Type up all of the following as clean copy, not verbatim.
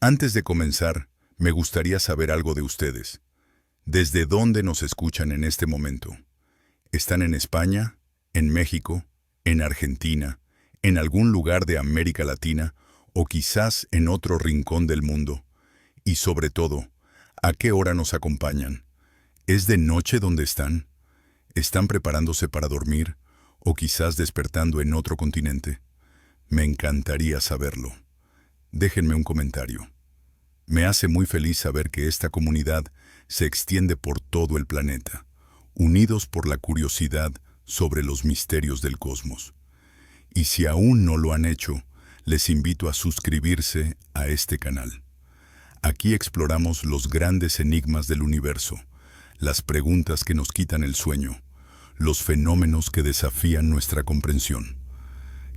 Antes de comenzar, me gustaría saber algo de ustedes. ¿Desde dónde nos escuchan en este momento? ¿Están en España, en México, en Argentina, en algún lugar de América Latina o quizás en otro rincón del mundo? Y sobre todo, ¿a qué hora nos acompañan? ¿Es de noche donde están? ¿Están preparándose para dormir o quizás despertando en otro continente? Me encantaría saberlo. Déjenme un comentario. Me hace muy feliz saber que esta comunidad se extiende por todo el planeta, unidos por la curiosidad sobre los misterios del cosmos. Y si aún no lo han hecho, les invito a suscribirse a este canal. Aquí exploramos los grandes enigmas del universo, las preguntas que nos quitan el sueño, los fenómenos que desafían nuestra comprensión.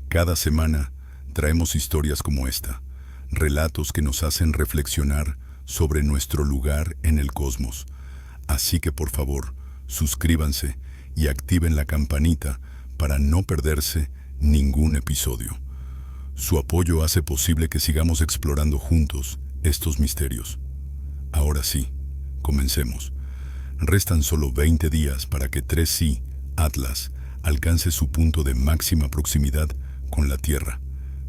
Cada semana traemos historias como esta, relatos que nos hacen reflexionar sobre nuestro lugar en el cosmos. Así que por favor, suscríbanse y activen la campanita para no perderse ningún episodio. Su apoyo hace posible que sigamos explorando juntos estos misterios. Ahora sí, comencemos. Restan solo 20 días para que 3C Atlas alcance su punto de máxima proximidad con la Tierra.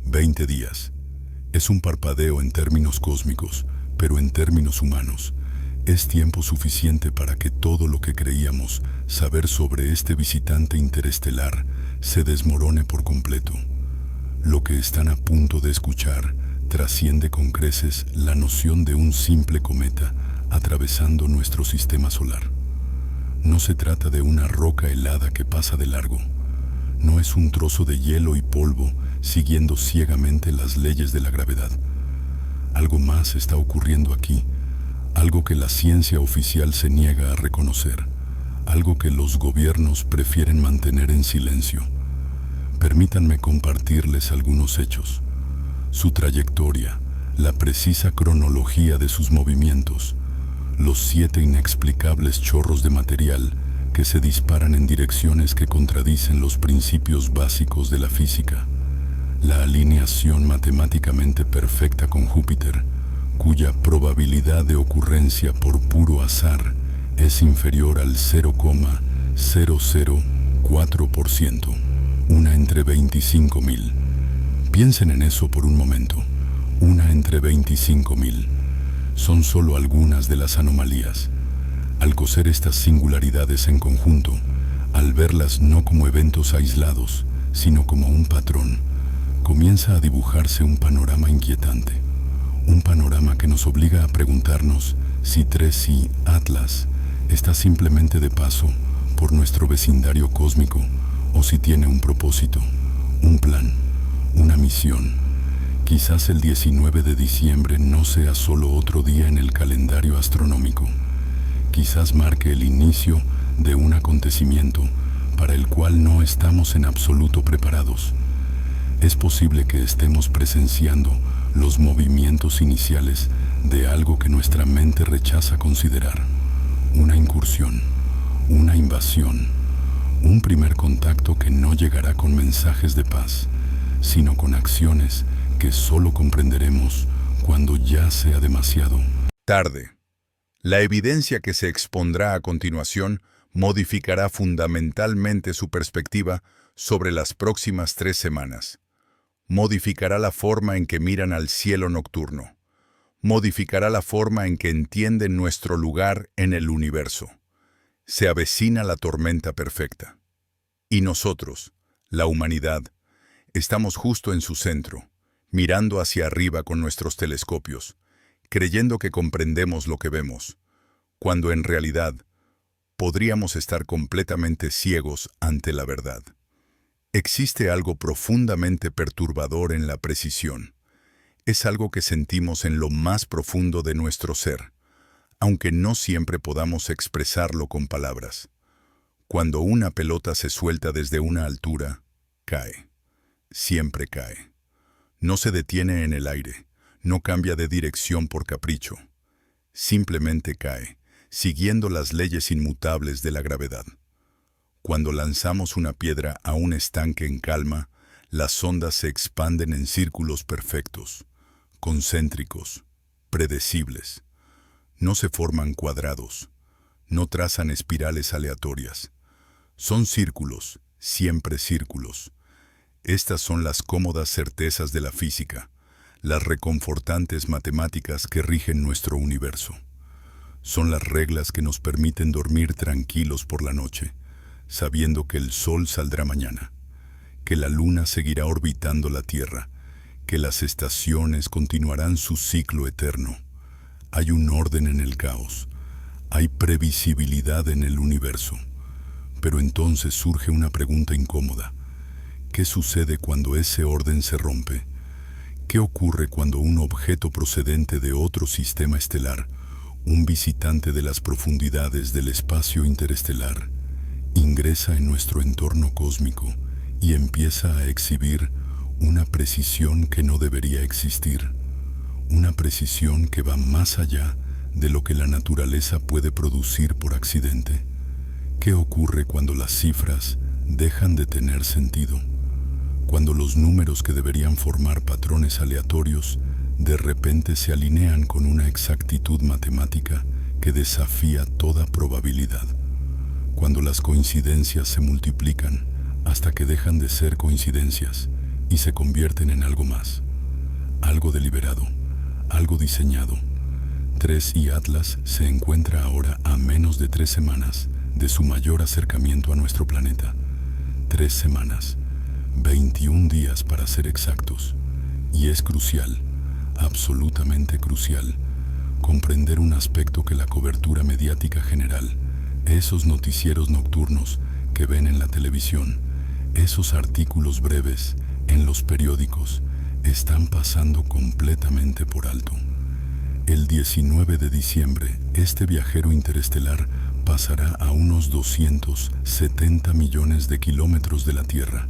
20 días. Es un parpadeo en términos cósmicos, pero en términos humanos, es tiempo suficiente para que todo lo que creíamos saber sobre este visitante interestelar se desmorone por completo. Lo que están a punto de escuchar trasciende con creces la noción de un simple cometa atravesando nuestro sistema solar. No se trata de una roca helada que pasa de largo. No es un trozo de hielo y polvo siguiendo ciegamente las leyes de la gravedad. Algo más está ocurriendo aquí, algo que la ciencia oficial se niega a reconocer, algo que los gobiernos prefieren mantener en silencio. Permítanme compartirles algunos hechos. Su trayectoria, la precisa cronología de sus movimientos, los 7 inexplicables chorros de material que se disparan en direcciones que contradicen los principios básicos de la física, la alineación matemáticamente perfecta con Júpiter, cuya probabilidad de ocurrencia por puro azar es inferior al 0,004%, una entre 25.000. Piensen en eso por un momento, una entre 25.000. Son solo algunas de las anomalías. Al coser estas singularidades en conjunto, al verlas no como eventos aislados, sino como un patrón, comienza a dibujarse un panorama inquietante. Un panorama que nos obliga a preguntarnos si 3C Atlas está simplemente de paso por nuestro vecindario cósmico o si tiene un propósito, un plan, una misión. Quizás el 19 de diciembre no sea solo otro día en el calendario astronómico. Quizás marque el inicio de un acontecimiento para el cual no estamos en absoluto preparados. Es posible que estemos presenciando los movimientos iniciales de algo que nuestra mente rechaza considerar. Una incursión, una invasión, un primer contacto que no llegará con mensajes de paz, sino con acciones que solo comprenderemos cuando ya sea demasiado tarde. La evidencia que se expondrá a continuación modificará fundamentalmente su perspectiva sobre las próximas 3 semanas. Modificará la forma en que miran al cielo nocturno. Modificará la forma en que entienden nuestro lugar en el universo. Se avecina la tormenta perfecta. Y nosotros, la humanidad, estamos justo en su centro, mirando hacia arriba con nuestros telescopios, creyendo que comprendemos lo que vemos, cuando en realidad podríamos estar completamente ciegos ante la verdad. Existe algo profundamente perturbador en la precisión. Es algo que sentimos en lo más profundo de nuestro ser, aunque no siempre podamos expresarlo con palabras. Cuando una pelota se suelta desde una altura, cae. Siempre cae. No se detiene en el aire, no cambia de dirección por capricho. Simplemente cae, siguiendo las leyes inmutables de la gravedad. Cuando lanzamos una piedra a un estanque en calma, las ondas se expanden en círculos perfectos, concéntricos, predecibles. No se forman cuadrados, no trazan espirales aleatorias. Son círculos, siempre círculos. Estas son las cómodas certezas de la física, las reconfortantes matemáticas que rigen nuestro universo. Son las reglas que nos permiten dormir tranquilos por la noche, sabiendo que el sol saldrá mañana, que la luna seguirá orbitando la Tierra, que las estaciones continuarán su ciclo eterno. Hay un orden en el caos, hay previsibilidad en el universo. Pero entonces surge una pregunta incómoda. ¿Qué sucede cuando ese orden se rompe? ¿Qué ocurre cuando un objeto procedente de otro sistema estelar, un visitante de las profundidades del espacio interestelar, ingresa en nuestro entorno cósmico y empieza a exhibir una precisión que no debería existir? Una precisión que va más allá de lo que la naturaleza puede producir por accidente. ¿Qué ocurre cuando las cifras dejan de tener sentido? Cuando los números que deberían formar patrones aleatorios de repente se alinean con una exactitud matemática que desafía toda probabilidad. Cuando las coincidencias se multiplican hasta que dejan de ser coincidencias y se convierten en algo más. Algo deliberado, algo diseñado. 3i Atlas se encuentra ahora a menos de 3 semanas de su mayor acercamiento a nuestro planeta. 3 semanas, 21 días para ser exactos. Y es crucial, absolutamente crucial, comprender un aspecto que la cobertura mediática general, esos noticieros nocturnos que ven en la televisión, esos artículos breves en los periódicos, están pasando completamente por alto. El 19 de diciembre, este viajero interestelar pasará a unos 270 millones de kilómetros de la Tierra.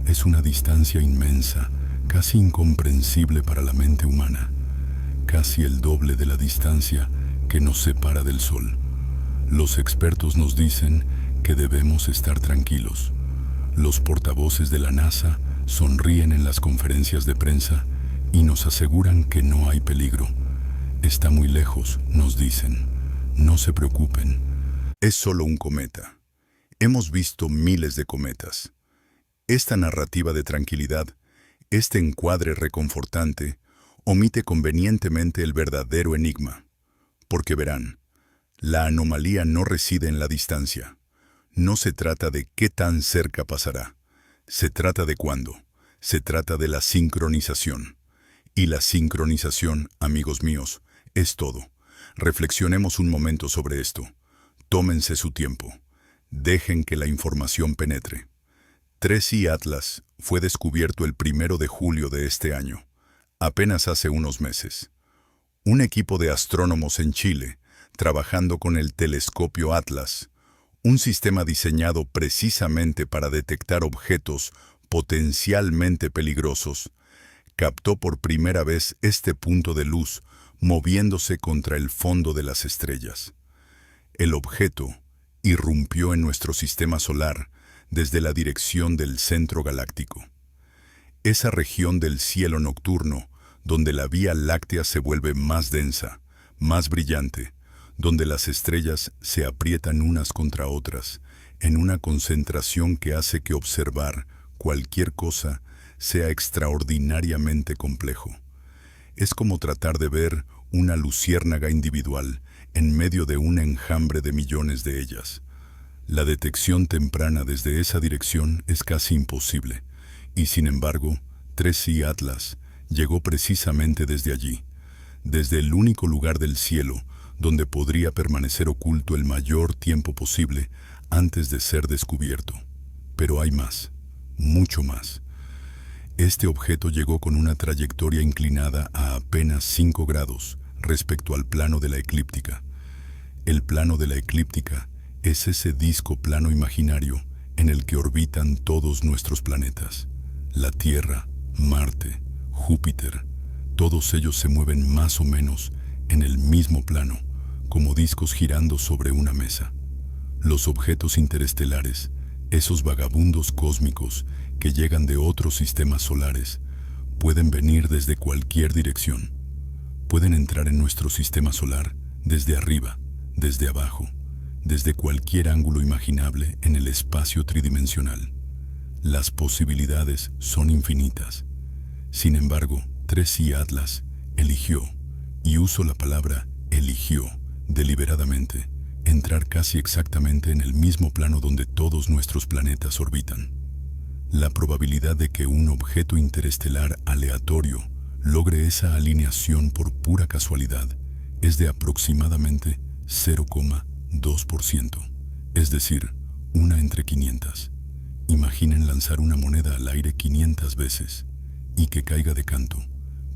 Es una distancia inmensa, casi incomprensible para la mente humana, casi el doble de la distancia que nos separa del Sol. Los expertos nos dicen que debemos estar tranquilos. Los portavoces de la NASA sonríen en las conferencias de prensa y nos aseguran que no hay peligro. Está muy lejos, nos dicen. No se preocupen. Es solo un cometa. Hemos visto miles de cometas. Esta narrativa de tranquilidad, este encuadre reconfortante, omite convenientemente el verdadero enigma. Porque verán, la anomalía no reside en la distancia. No se trata de qué tan cerca pasará. Se trata de cuándo. Se trata de la sincronización. Y la sincronización, amigos míos, es todo. Reflexionemos un momento sobre esto. Tómense su tiempo. Dejen que la información penetre. 3i Atlas fue descubierto el 1 de julio de este año, apenas hace unos meses. Un equipo de astrónomos en Chile, trabajando con el telescopio Atlas, un sistema diseñado precisamente para detectar objetos potencialmente peligrosos, captó por primera vez este punto de luz moviéndose contra el fondo de las estrellas. El objeto irrumpió en nuestro sistema solar desde la dirección del centro galáctico. Esa región del cielo nocturno donde la Vía Láctea se vuelve más densa, más brillante, donde las estrellas se aprietan unas contra otras, en una concentración que hace que observar cualquier cosa sea extraordinariamente complejo. Es como tratar de ver una luciérnaga individual en medio de un enjambre de millones de ellas. La detección temprana desde esa dirección es casi imposible, y sin embargo, 3i Atlas llegó precisamente desde allí, desde el único lugar del cielo donde podría permanecer oculto el mayor tiempo posible antes de ser descubierto. Pero hay más, mucho más. Este objeto llegó con una trayectoria inclinada a apenas 5 grados respecto al plano de la eclíptica. El plano de la eclíptica es ese disco plano imaginario en el que orbitan todos nuestros planetas. La Tierra, Marte, Júpiter, todos ellos se mueven más o menos en el mismo plano, como discos girando sobre una mesa. Los objetos interestelares, esos vagabundos cósmicos que llegan de otros sistemas solares, pueden venir desde cualquier dirección. Pueden entrar en nuestro sistema solar desde arriba, desde abajo, desde cualquier ángulo imaginable en el espacio tridimensional. Las posibilidades son infinitas. Sin embargo, 3i Atlas eligió, y uso la palabra eligió deliberadamente, entrar casi exactamente en el mismo plano donde todos nuestros planetas orbitan. La probabilidad de que un objeto interestelar aleatorio logre esa alineación por pura casualidad es de aproximadamente 0,2%, es decir, una entre 500. Imaginen lanzar una moneda al aire 500 veces y que caiga de canto,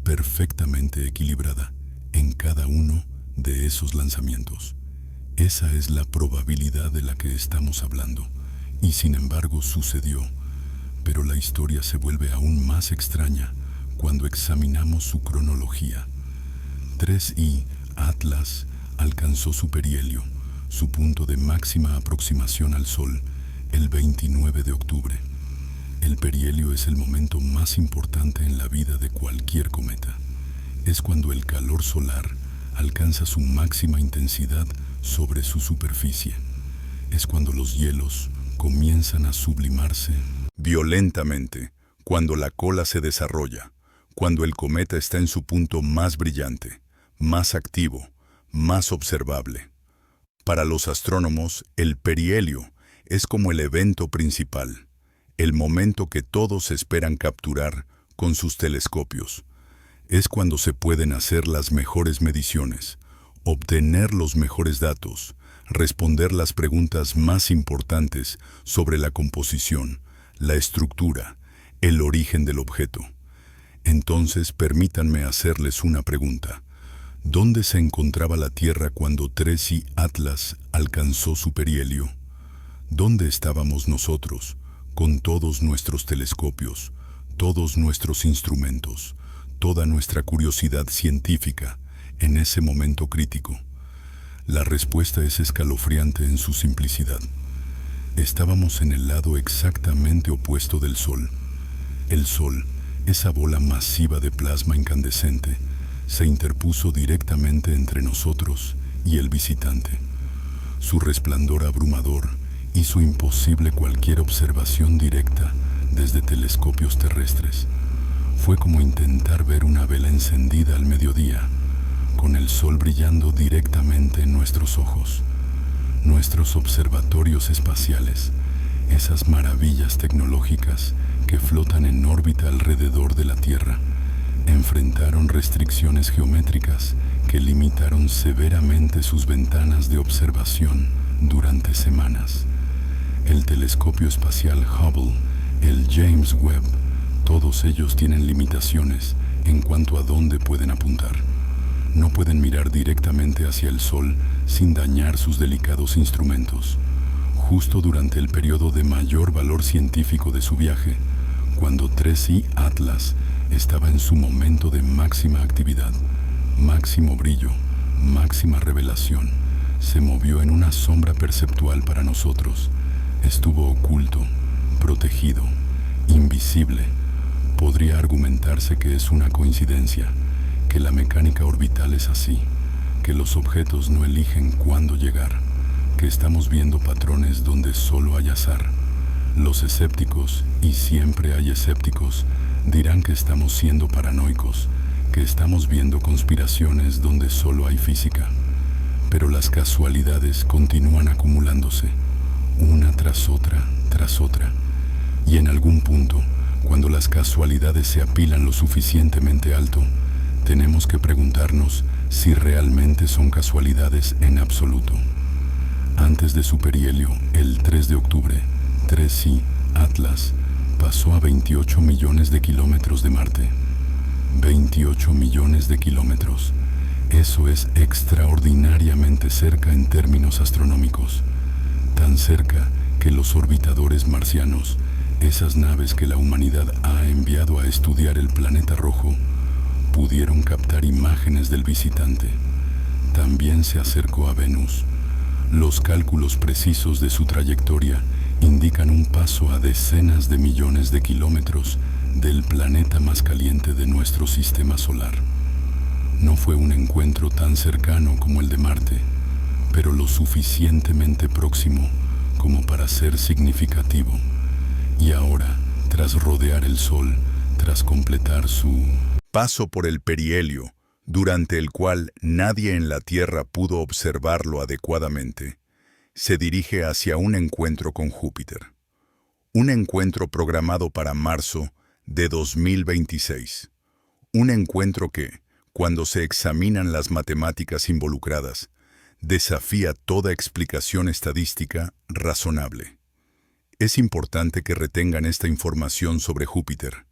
perfectamente equilibrada, en cada uno de esos lanzamientos. Esa es la probabilidad de la que estamos hablando, y sin embargo sucedió. Pero la historia se vuelve aún más extraña cuando examinamos su cronología. 3i Atlas alcanzó su perihelio, su punto de máxima aproximación al Sol, el 29 de octubre. El perihelio es el momento más importante en la vida de cualquier cometa. Es cuando el calor solar alcanza su máxima intensidad sobre su superficie. Es cuando los hielos comienzan a sublimarse violentamente, cuando la cola se desarrolla, cuando el cometa está en su punto más brillante, más activo, más observable. Para los astrónomos, el perihelio es como el evento principal, el momento que todos esperan capturar con sus telescopios. Es cuando se pueden hacer las mejores mediciones, obtener los mejores datos, responder las preguntas más importantes sobre la composición, la estructura, el origen del objeto. Entonces, permítanme hacerles una pregunta. ¿Dónde se encontraba la Tierra cuando 3i Atlas alcanzó su perihelio? ¿Dónde estábamos nosotros, con todos nuestros telescopios, todos nuestros instrumentos, toda nuestra curiosidad científica, en ese momento crítico? La respuesta es escalofriante en su simplicidad. Estábamos en el lado exactamente opuesto del Sol. El Sol, esa bola masiva de plasma incandescente, se interpuso directamente entre nosotros y el visitante. Su resplandor abrumador hizo imposible cualquier observación directa desde telescopios terrestres. Fue como intentar ver una vela encendida al mediodía, con el sol brillando directamente en nuestros ojos. Nuestros observatorios espaciales, esas maravillas tecnológicas que flotan en órbita alrededor de la Tierra, enfrentaron restricciones geométricas que limitaron severamente sus ventanas de observación durante semanas. El telescopio espacial Hubble, el James Webb, todos ellos tienen limitaciones en cuanto a dónde pueden apuntar. No pueden mirar directamente hacia el Sol sin dañar sus delicados instrumentos. Justo durante el periodo de mayor valor científico de su viaje, cuando 3i Atlas estaba en su momento de máxima actividad, máximo brillo, máxima revelación, se movió en una sombra perceptual para nosotros. Estuvo oculto, protegido, invisible. Podría argumentarse que es una coincidencia, que la mecánica orbital es así, que los objetos no eligen cuándo llegar, que estamos viendo patrones donde solo hay azar. Los escépticos, y siempre hay escépticos, dirán que estamos siendo paranoicos, que estamos viendo conspiraciones donde solo hay física. Pero las casualidades continúan acumulándose, una tras otra, y en algún punto, cuando las casualidades se apilan lo suficientemente alto, tenemos que preguntarnos si realmente son casualidades en absoluto. Antes de su perihelio, el 3 de octubre, 3i Atlas pasó a 28 millones de kilómetros de Marte. 28 millones de kilómetros. Eso es extraordinariamente cerca en términos astronómicos. Tan cerca que los orbitadores marcianos, esas naves que la humanidad ha enviado a estudiar el planeta rojo, pudieron captar imágenes del visitante. También se acercó a Venus. Los cálculos precisos de su trayectoria indican un paso a decenas de millones de kilómetros del planeta más caliente de nuestro sistema solar. No fue un encuentro tan cercano como el de Marte, pero lo suficientemente próximo como para ser significativo. Y ahora, tras rodear el Sol, tras completar su paso por el perihelio, durante el cual nadie en la Tierra pudo observarlo adecuadamente, se dirige hacia un encuentro con Júpiter. Un encuentro programado para marzo de 2026. Un encuentro que, cuando se examinan las matemáticas involucradas, desafía toda explicación estadística razonable. Es importante que retengan esta información sobre Júpiter.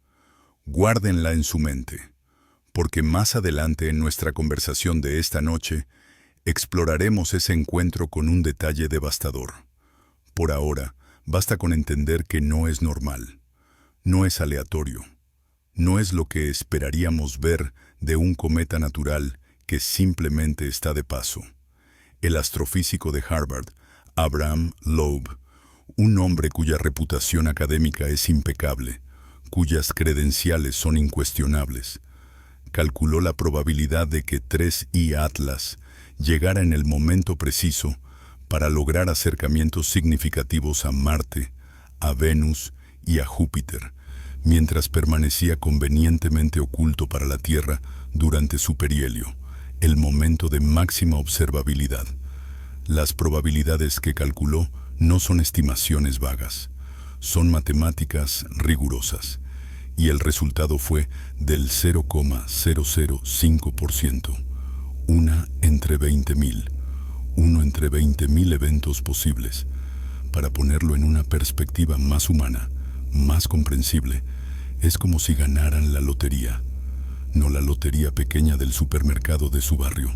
Guárdenla en su mente, porque más adelante en nuestra conversación de esta noche, exploraremos ese encuentro con un detalle devastador. Por ahora, basta con entender que no es normal, no es aleatorio, no es lo que esperaríamos ver de un cometa natural que simplemente está de paso. El astrofísico de Harvard, Abraham Loeb, un hombre cuya reputación académica es impecable, cuyas credenciales son incuestionables, calculó la probabilidad de que 3I Atlas llegara en el momento preciso para lograr acercamientos significativos a Marte, a Venus y a Júpiter, mientras permanecía convenientemente oculto para la Tierra durante su perihelio, el momento de máxima observabilidad. Las probabilidades que calculó no son estimaciones vagas, son matemáticas rigurosas, y el resultado fue del 0,005%, una entre 20.000, uno entre 20.000 eventos posibles. Para ponerlo en una perspectiva más humana, más comprensible, es como si ganaran la lotería. No la lotería pequeña del supermercado de su barrio,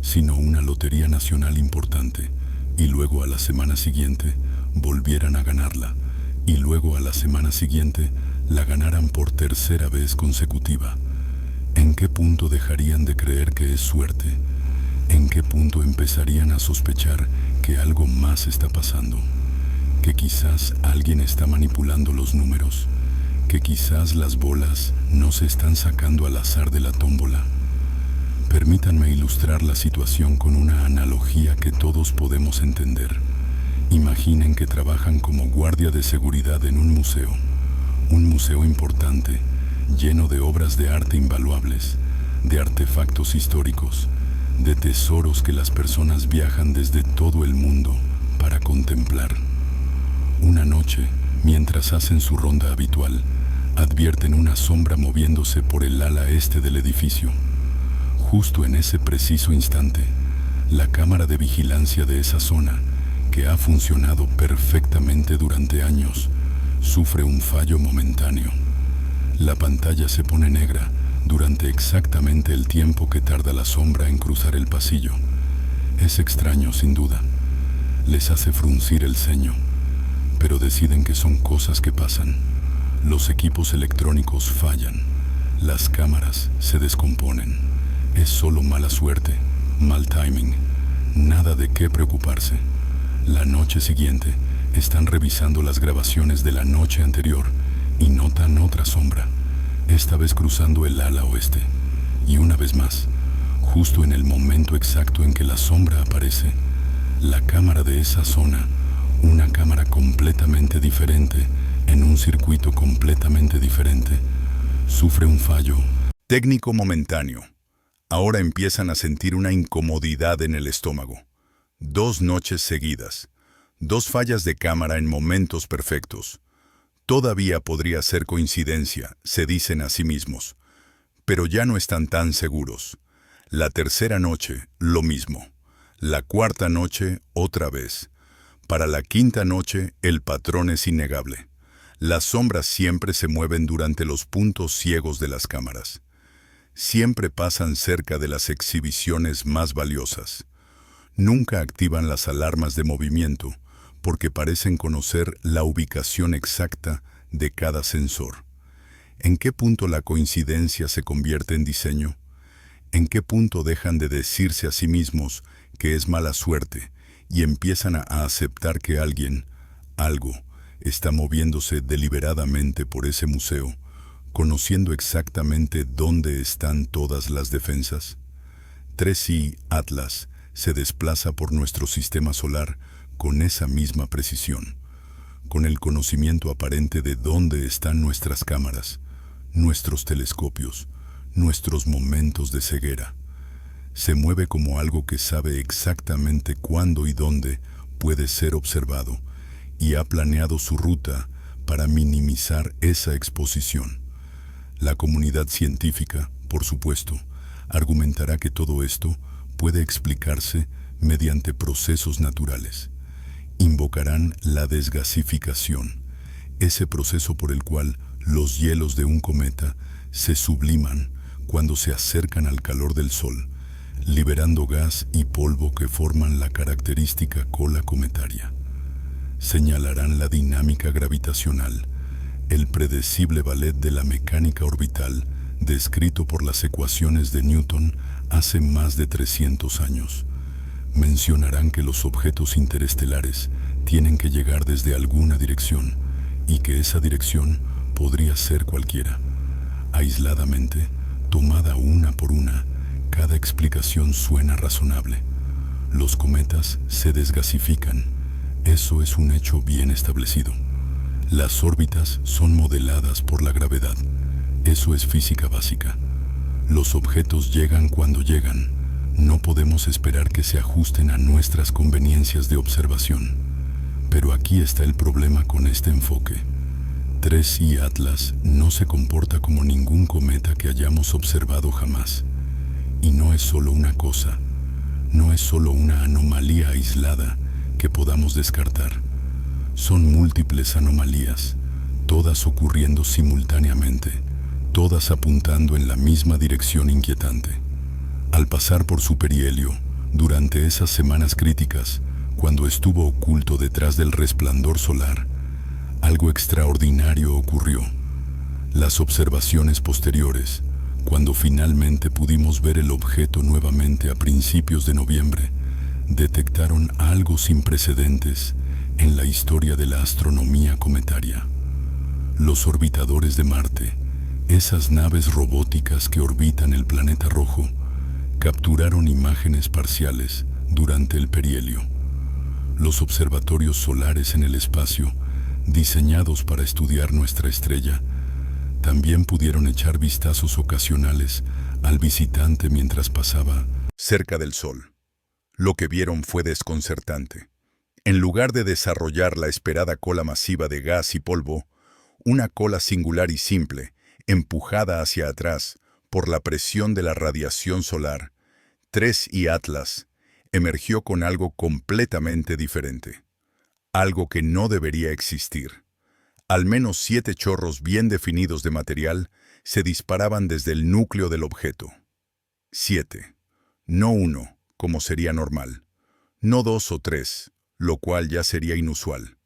sino una lotería nacional importante, y luego a la semana siguiente volvieran a ganarla, y luego a la semana siguiente la ganaran por tercera vez consecutiva. ¿En qué punto dejarían de creer que es suerte? ¿En qué punto empezarían a sospechar que algo más está pasando? Que quizás alguien está manipulando los números, que quizás las bolas no se están sacando al azar de la tómbola. Permítanme ilustrar la situación con una analogía que todos podemos entender. Imaginen que trabajan como guardia de seguridad en un museo importante, lleno de obras de arte invaluables, de artefactos históricos, de tesoros que las personas viajan desde todo el mundo para contemplar. Una noche, mientras hacen su ronda habitual, advierten una sombra moviéndose por el ala este del edificio. Justo en ese preciso instante, la cámara de vigilancia de esa zona, que ha funcionado perfectamente durante años, sufre un fallo momentáneo. La pantalla se pone negra durante exactamente el tiempo que tarda la sombra en cruzar el pasillo. Es extraño, sin duda. Les hace fruncir el ceño, pero deciden que son cosas que pasan. Los equipos electrónicos fallan, las cámaras se descomponen. Es solo mala suerte, mal timing, nada de qué preocuparse. La noche siguiente, están revisando las grabaciones de la noche anterior y notan otra sombra, esta vez cruzando el ala oeste. Y una vez más, justo en el momento exacto en que la sombra aparece, la cámara de esa zona, una cámara completamente diferente, en un circuito completamente diferente, sufre un fallo técnico momentáneo. Ahora empiezan a sentir una incomodidad en el estómago. 2 noches seguidas, 2 fallas de cámara en momentos perfectos. Todavía podría ser coincidencia, se dicen a sí mismos, pero ya no están tan seguros. La tercera noche, lo mismo. La cuarta noche, otra vez. Para la quinta noche, el patrón es innegable. Las sombras siempre se mueven durante los puntos ciegos de las cámaras. Siempre pasan cerca de las exhibiciones más valiosas. Nunca activan las alarmas de movimiento, porque parecen conocer la ubicación exacta de cada sensor. ¿En qué punto la coincidencia se convierte en diseño? ¿En qué punto dejan de decirse a sí mismos que es mala suerte y empiezan a aceptar que alguien, algo, está moviéndose deliberadamente por ese museo, conociendo exactamente dónde están todas las defensas? 3I Atlas se desplaza por nuestro sistema solar con esa misma precisión, con el conocimiento aparente de dónde están nuestras cámaras, nuestros telescopios, nuestros momentos de ceguera. Se mueve como algo que sabe exactamente cuándo y dónde puede ser observado y ha planeado su ruta para minimizar esa exposición. La comunidad científica, por supuesto, argumentará que todo esto puede explicarse mediante procesos naturales. Invocarán la desgasificación, ese proceso por el cual los hielos de un cometa se subliman cuando se acercan al calor del Sol, liberando gas y polvo que forman la característica cola cometaria. Señalarán la dinámica gravitacional, el predecible ballet de la mecánica orbital descrito por las ecuaciones de Newton hace más de 300 años. Mencionarán que los objetos interestelares tienen que llegar desde alguna dirección y que esa dirección podría ser cualquiera. Aisladamente, tomada una por una, cada explicación suena razonable. Los cometas se desgasifican. Eso es un hecho bien establecido. Las órbitas son modeladas por la gravedad. Eso es física básica. Los objetos llegan cuando llegan. No podemos esperar que se ajusten a nuestras conveniencias de observación. Pero aquí está el problema con este enfoque. 3I Atlas no se comporta como ningún cometa que hayamos observado jamás. Y no es solo una cosa, no es solo una anomalía aislada que podamos descartar. Son múltiples anomalías, todas ocurriendo simultáneamente, todas apuntando en la misma dirección inquietante. Al pasar por su perihelio, durante esas semanas críticas, cuando estuvo oculto detrás del resplandor solar, algo extraordinario ocurrió. Las observaciones posteriores, cuando finalmente pudimos ver el objeto nuevamente a principios de noviembre, detectaron algo sin precedentes en la historia de la astronomía cometaria. Los orbitadores de Marte, esas naves robóticas que orbitan el planeta rojo, capturaron imágenes parciales durante el perihelio. Los observatorios solares en el espacio, diseñados para estudiar nuestra estrella, también pudieron echar vistazos ocasionales al visitante mientras pasaba cerca del Sol. Lo que vieron fue desconcertante. En lugar de desarrollar la esperada cola masiva de gas y polvo, una cola singular y simple, empujada hacia atrás por la presión de la radiación solar, 3I Atlas emergió con algo completamente diferente. Algo que no debería existir. Al menos 7 chorros bien definidos de material se disparaban desde el núcleo del objeto. 7. No 1, como sería normal. No 2 o 3, lo cual ya sería inusual.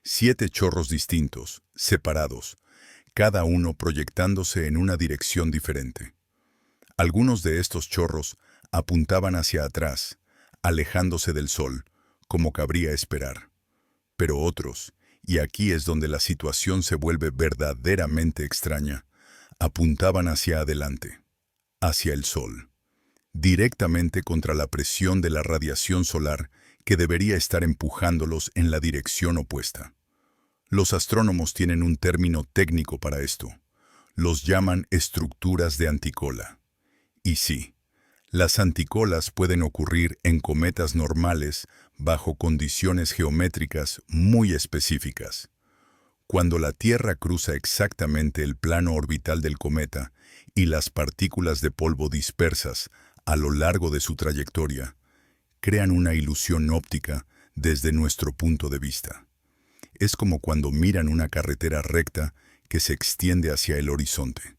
7 chorros distintos, separados, cada uno proyectándose en una dirección diferente. Algunos de estos chorros apuntaban hacia atrás, alejándose del Sol, como cabría esperar. Pero otros, y aquí es donde la situación se vuelve verdaderamente extraña, apuntaban hacia adelante, hacia el Sol, directamente contra la presión de la radiación solar que debería estar empujándolos en la dirección opuesta. Los astrónomos tienen un término técnico para esto. Los llaman estructuras de anticola. Y sí, las anticolas pueden ocurrir en cometas normales bajo condiciones geométricas muy específicas. Cuando la Tierra cruza exactamente el plano orbital del cometa y las partículas de polvo dispersas a lo largo de su trayectoria, crean una ilusión óptica desde nuestro punto de vista. Es como cuando miran una carretera recta que se extiende hacia el horizonte.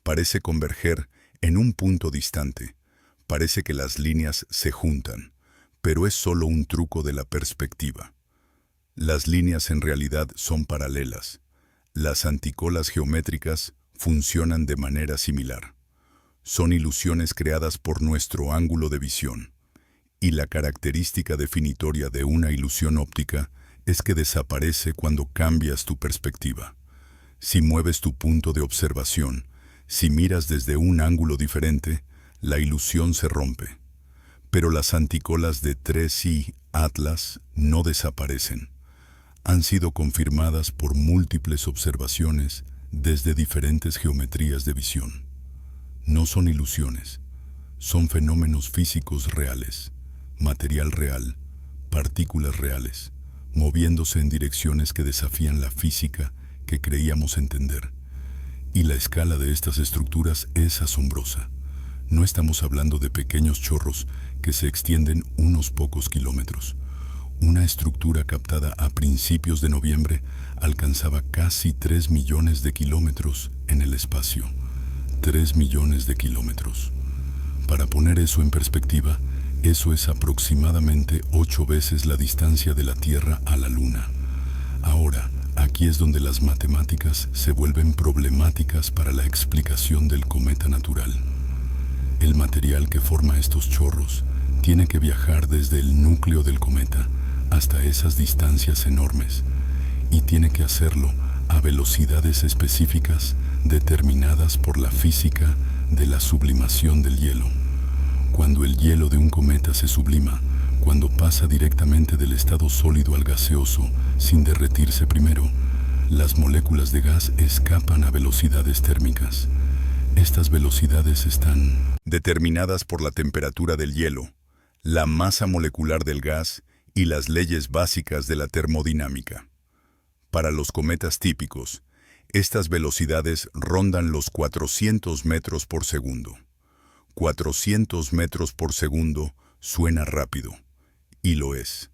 Parece converger en un punto distante. Parece que las líneas se juntan, pero es solo un truco de la perspectiva. Las líneas en realidad son paralelas. Las anticolas geométricas funcionan de manera similar. Son ilusiones creadas por nuestro ángulo de visión. Y la característica definitoria de una ilusión óptica es que desaparece cuando cambias tu perspectiva. Si mueves tu punto de observación, si miras desde un ángulo diferente, la ilusión se rompe. Pero las anticolas de 3I Atlas no desaparecen. Han sido confirmadas por múltiples observaciones desde diferentes geometrías de visión. No son ilusiones, son fenómenos físicos reales, material real, partículas reales, moviéndose en direcciones que desafían la física que creíamos entender. Y la escala de estas estructuras es asombrosa. No estamos hablando de pequeños chorros que se extienden unos pocos kilómetros. Una estructura captada a principios de noviembre alcanzaba casi 3 millones de kilómetros en el espacio. 3 millones de kilómetros. Para poner eso en perspectiva, eso es aproximadamente 8 veces la distancia de la Tierra a la Luna. Ahora, aquí es donde las matemáticas se vuelven problemáticas para la explicación del cometa natural. El material que forma estos chorros tiene que viajar desde el núcleo del cometa hasta esas distancias enormes, y tiene que hacerlo a velocidades específicas determinadas por la física de la sublimación del hielo. Cuando el hielo de un cometa se sublima, cuando pasa directamente del estado sólido al gaseoso sin derretirse primero, las moléculas de gas escapan a velocidades térmicas. Estas velocidades están determinadas por la temperatura del hielo, la masa molecular del gas y las leyes básicas de la termodinámica. Para los cometas típicos, estas velocidades rondan los 400 metros por segundo. 400 metros por segundo suena rápido, y lo es,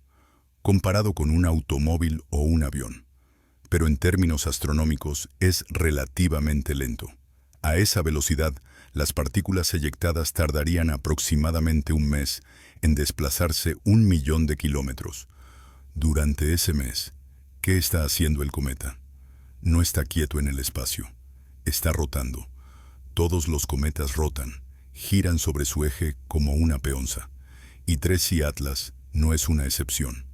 comparado con un automóvil o un avión. Pero en términos astronómicos es relativamente lento. A esa velocidad, las partículas eyectadas tardarían aproximadamente un mes en desplazarse 1 millón de kilómetros. Durante ese mes, ¿qué está haciendo el cometa? No está quieto en el espacio, está rotando. Todos los cometas rotan, giran sobre su eje como una peonza, y 3I Atlas no es una excepción.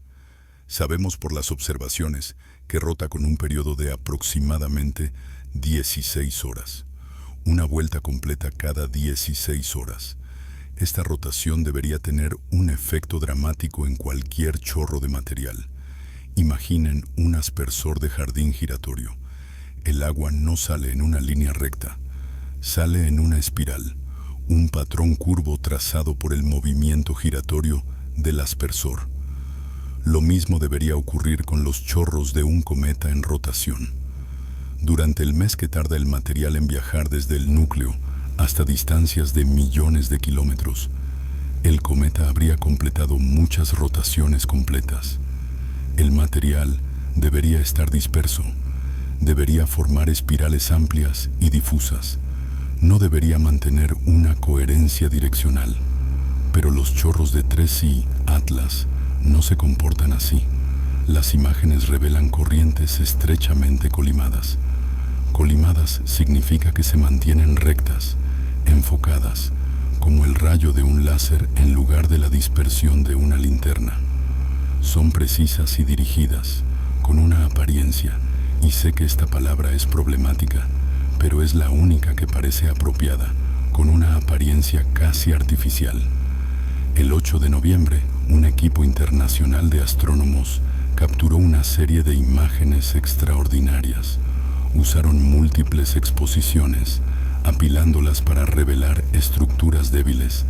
Sabemos por las observaciones que rota con un periodo de aproximadamente 16 horas. Una vuelta completa cada 16 horas. Esta rotación debería tener un efecto dramático en cualquier chorro de material. Imaginen un aspersor de jardín giratorio. El agua no sale en una línea recta, sale en una espiral, un patrón curvo trazado por el movimiento giratorio del aspersor. Lo mismo debería ocurrir con los chorros de un cometa en rotación. Durante el mes que tarda el material en viajar desde el núcleo hasta distancias de millones de kilómetros, el cometa habría completado muchas rotaciones completas. El material debería estar disperso, debería formar espirales amplias y difusas, no debería mantener una coherencia direccional. Pero los chorros de 3I Atlas no se comportan así. Las imágenes revelan corrientes estrechamente colimadas. Colimadas significa que se mantienen rectas, enfocadas, como el rayo de un láser en lugar de la dispersión de una linterna. Son precisas y dirigidas, con una apariencia, y sé que esta palabra es problemática, pero es la única que parece apropiada, con una apariencia casi artificial. El 8 de noviembre, un equipo internacional de astrónomos capturó una serie de imágenes extraordinarias. Usaron múltiples exposiciones, apilándolas para revelar estructuras débiles,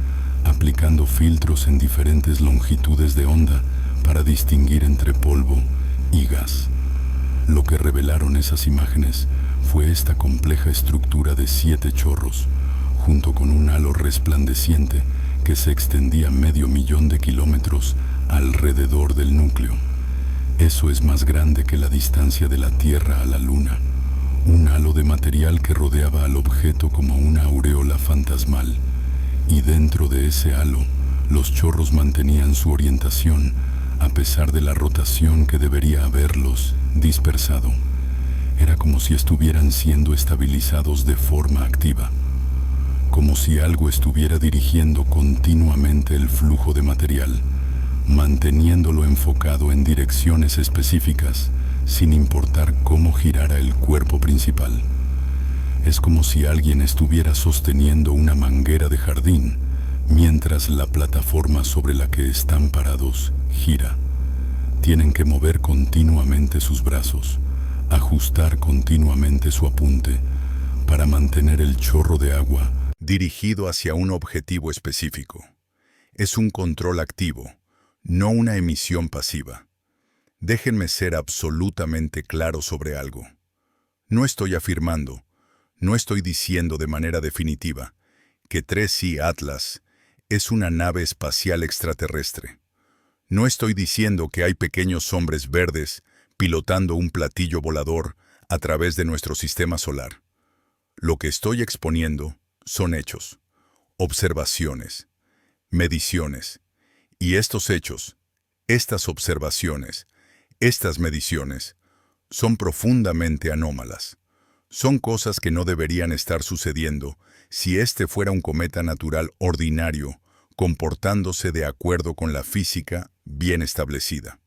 aplicando filtros en diferentes longitudes de onda para distinguir entre polvo y gas. Lo que revelaron esas imágenes fue esta compleja estructura de 7 chorros, junto con un halo resplandeciente que se extendía 500.000 de kilómetros alrededor del núcleo. Eso es más grande que la distancia de la Tierra a la Luna. Un halo de material que rodeaba al objeto como una aureola fantasmal, y dentro de ese halo, los chorros mantenían su orientación a pesar de la rotación que debería haberlos dispersado. Era como si estuvieran siendo estabilizados de forma activa, como si algo estuviera dirigiendo continuamente el flujo de material, manteniéndolo enfocado en direcciones específicas, sin importar cómo girara el cuerpo principal. Es como si alguien estuviera sosteniendo una manguera de jardín mientras la plataforma sobre la que están parados gira. Tienen que mover continuamente sus brazos, ajustar continuamente su apunte para mantener el chorro de agua dirigido hacia un objetivo específico. Es un control activo, no una emisión pasiva. Déjenme ser absolutamente claro sobre algo. No estoy afirmando, no estoy diciendo de manera definitiva que 3I Atlas es una nave espacial extraterrestre. No estoy diciendo que hay pequeños hombres verdes pilotando un platillo volador a través de nuestro sistema solar. Lo que estoy exponiendo son hechos, observaciones, mediciones. Y estos hechos, estas observaciones, estas mediciones, son profundamente anómalas. Son cosas que no deberían estar sucediendo si este fuera un cometa natural ordinario, comportándose de acuerdo con la física bien establecida.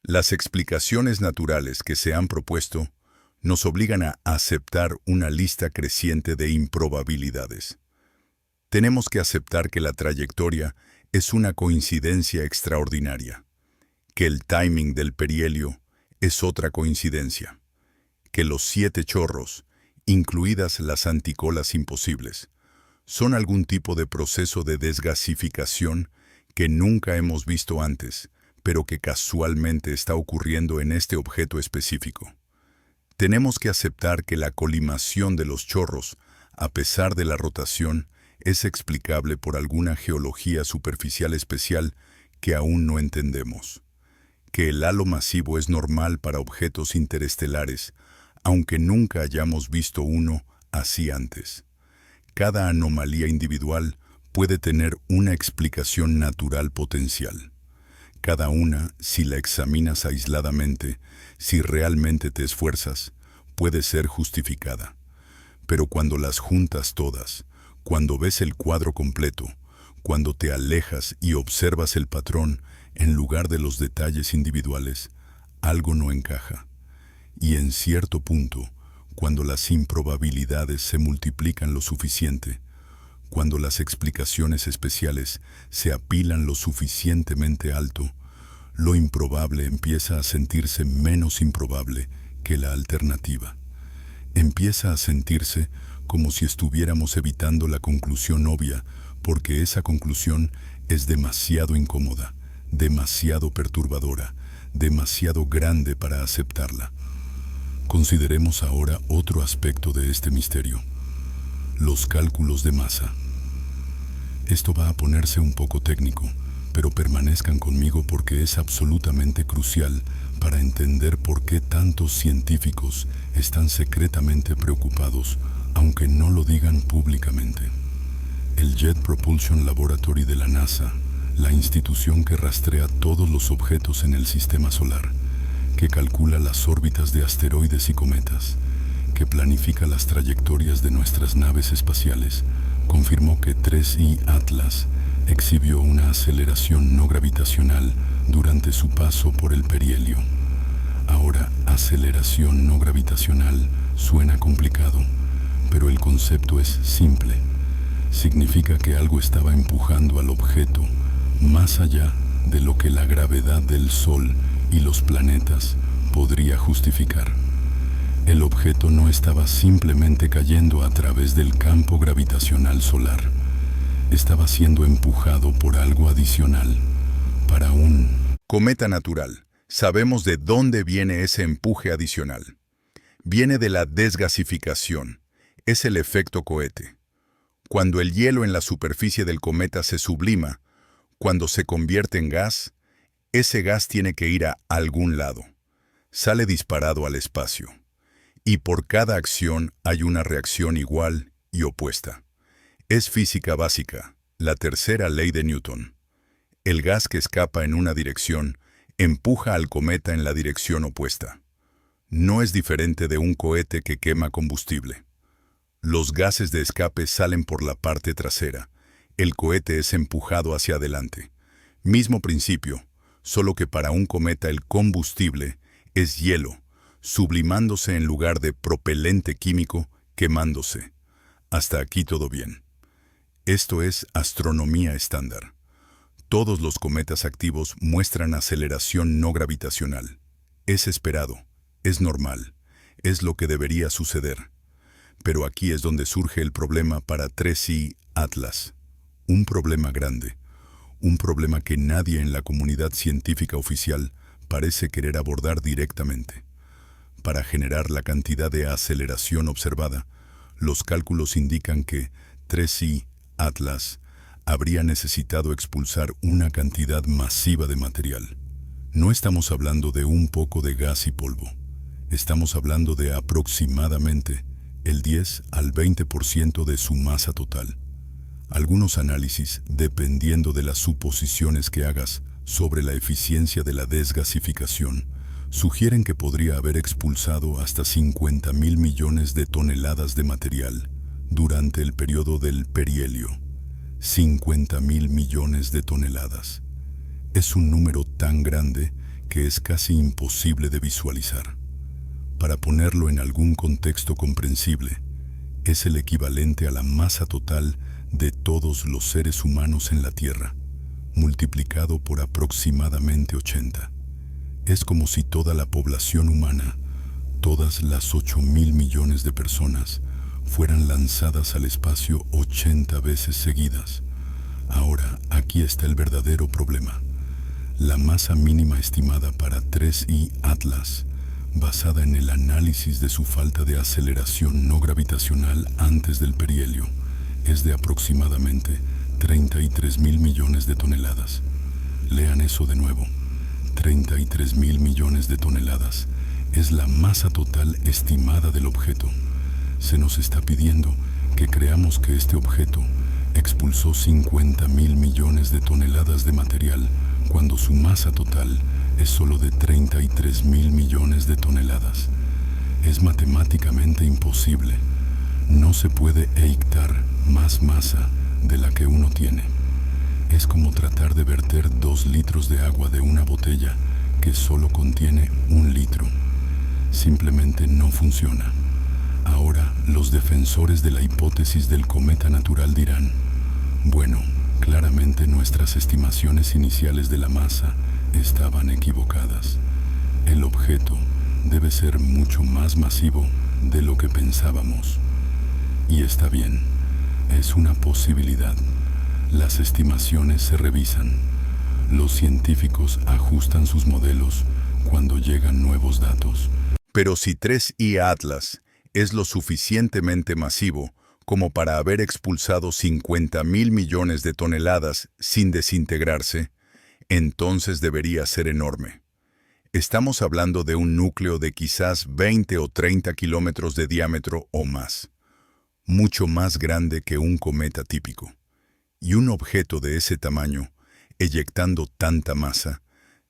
Las explicaciones naturales que se han propuesto nos obligan a aceptar una lista creciente de improbabilidades. Tenemos que aceptar que la trayectoria es una coincidencia extraordinaria, que el timing del perihelio es otra coincidencia, que los 7 chorros, incluidas las anticolas imposibles, son algún tipo de proceso de desgasificación que nunca hemos visto antes, pero que casualmente está ocurriendo en este objeto específico. Tenemos que aceptar que la colimación de los chorros, a pesar de la rotación, es explicable por alguna geología superficial especial que aún no entendemos. Que el halo masivo es normal para objetos interestelares, aunque nunca hayamos visto uno así antes. Cada anomalía individual puede tener una explicación natural potencial. Cada una, si la examinas aisladamente, si realmente te esfuerzas, puede ser justificada. Pero cuando las juntas todas, cuando ves el cuadro completo, cuando te alejas y observas el patrón en lugar de los detalles individuales, algo no encaja. Y en cierto punto, cuando las improbabilidades se multiplican lo suficiente, cuando las explicaciones especiales se apilan lo suficientemente alto, lo improbable empieza a sentirse menos improbable que la alternativa. Empieza a sentirse como si estuviéramos evitando la conclusión obvia, porque esa conclusión es demasiado incómoda, demasiado perturbadora, demasiado grande para aceptarla. Consideremos ahora otro aspecto de este misterio: los cálculos de masa. Esto va a ponerse un poco técnico, pero permanezcan conmigo porque es absolutamente crucial para entender por qué tantos científicos están secretamente preocupados, aunque no lo digan públicamente. El Jet Propulsion Laboratory de la NASA, la institución que rastrea todos los objetos en el sistema solar, que calcula las órbitas de asteroides y cometas, que planifica las trayectorias de nuestras naves espaciales, confirmó que 3I Atlas exhibió una aceleración no gravitacional durante su paso por el perihelio. Ahora, aceleración no gravitacional suena complicado, pero el concepto es simple. Significa que algo estaba empujando al objeto más allá de lo que la gravedad del Sol y los planetas podría justificar. El objeto no estaba simplemente cayendo a través del campo gravitacional solar. Estaba siendo empujado por algo adicional, para un cometa natural. Sabemos de dónde viene ese empuje adicional. Viene de la desgasificación. Es el efecto cohete. Cuando el hielo en la superficie del cometa se sublima, cuando se convierte en gas, ese gas tiene que ir a algún lado. Sale disparado al espacio. Y por cada acción hay una reacción igual y opuesta. Es física básica, la tercera ley de Newton. El gas que escapa en una dirección empuja al cometa en la dirección opuesta. No es diferente de un cohete que quema combustible. Los gases de escape salen por la parte trasera. El cohete es empujado hacia adelante. Mismo principio, solo que para un cometa el combustible es hielo, sublimándose en lugar de propelente químico quemándose. Hasta aquí todo bien. Esto es astronomía estándar. Todos los cometas activos muestran aceleración no gravitacional. Es esperado, es normal, es lo que debería suceder. Pero aquí es donde surge el problema para 3I Atlas. Un problema grande, un problema que nadie en la comunidad científica oficial parece querer abordar directamente. Para generar la cantidad de aceleración observada, los cálculos indican que 3I Atlas habría necesitado expulsar una cantidad masiva de material. No estamos hablando de un poco de gas y polvo. Estamos hablando de aproximadamente el 10 al 20% de su masa total. Algunos análisis, dependiendo de las suposiciones que hagas sobre la eficiencia de la desgasificación, sugieren que podría haber expulsado hasta 50.000 millones de toneladas de material durante el periodo del perihelio. 50.000 millones de toneladas. Es un número tan grande que es casi imposible de visualizar. Para ponerlo en algún contexto comprensible, es el equivalente a la masa total de todos los seres humanos en la Tierra, multiplicado por aproximadamente 80. Es como si toda la población humana, todas las 8.000 millones de personas, fueran lanzadas al espacio 80 veces seguidas. Ahora, aquí está el verdadero problema. La masa mínima estimada para 3I Atlas, basada en el análisis de su falta de aceleración no gravitacional antes del perihelio, es de aproximadamente 33.000 millones de toneladas. Lean eso de nuevo. 33.000 millones de toneladas es la masa total estimada del objeto. Se nos está pidiendo que creamos que este objeto expulsó 50.000 millones de toneladas de material cuando su masa total es solo de 33.000 millones de toneladas. Es matemáticamente imposible. No se puede eyectar más masa de la que uno tiene. Es como tratar de verter 2 litros de agua de una botella que solo contiene 1 litro. Simplemente no funciona. Ahora, los defensores de la hipótesis del cometa natural dirán, bueno, claramente nuestras estimaciones iniciales de la masa estaban equivocadas. El objeto debe ser mucho más masivo de lo que pensábamos. Y está bien, es una posibilidad. Las estimaciones se revisan. Los científicos ajustan sus modelos cuando llegan nuevos datos. Pero si 3I Atlas es lo suficientemente masivo como para haber expulsado 50.000 millones de toneladas sin desintegrarse, entonces debería ser enorme. Estamos hablando de un núcleo de quizás 20 o 30 kilómetros de diámetro o más, mucho más grande que un cometa típico. Y un objeto de ese tamaño, eyectando tanta masa,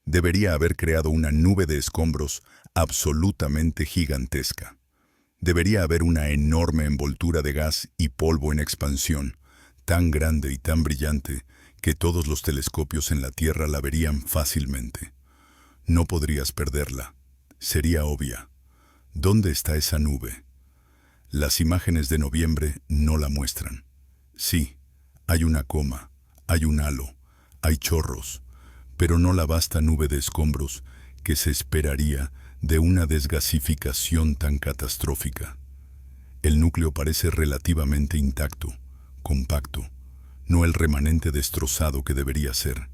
debería haber creado una nube de escombros absolutamente gigantesca. Debería haber una enorme envoltura de gas y polvo en expansión, tan grande y tan brillante que todos los telescopios en la Tierra la verían fácilmente. No podrías perderla. Sería obvia. ¿Dónde está esa nube? Las imágenes de noviembre no la muestran. Sí, hay una coma, hay un halo, hay chorros, pero no la vasta nube de escombros que se esperaría de una desgasificación tan catastrófica. El núcleo parece relativamente intacto, compacto, no el remanente destrozado que debería ser.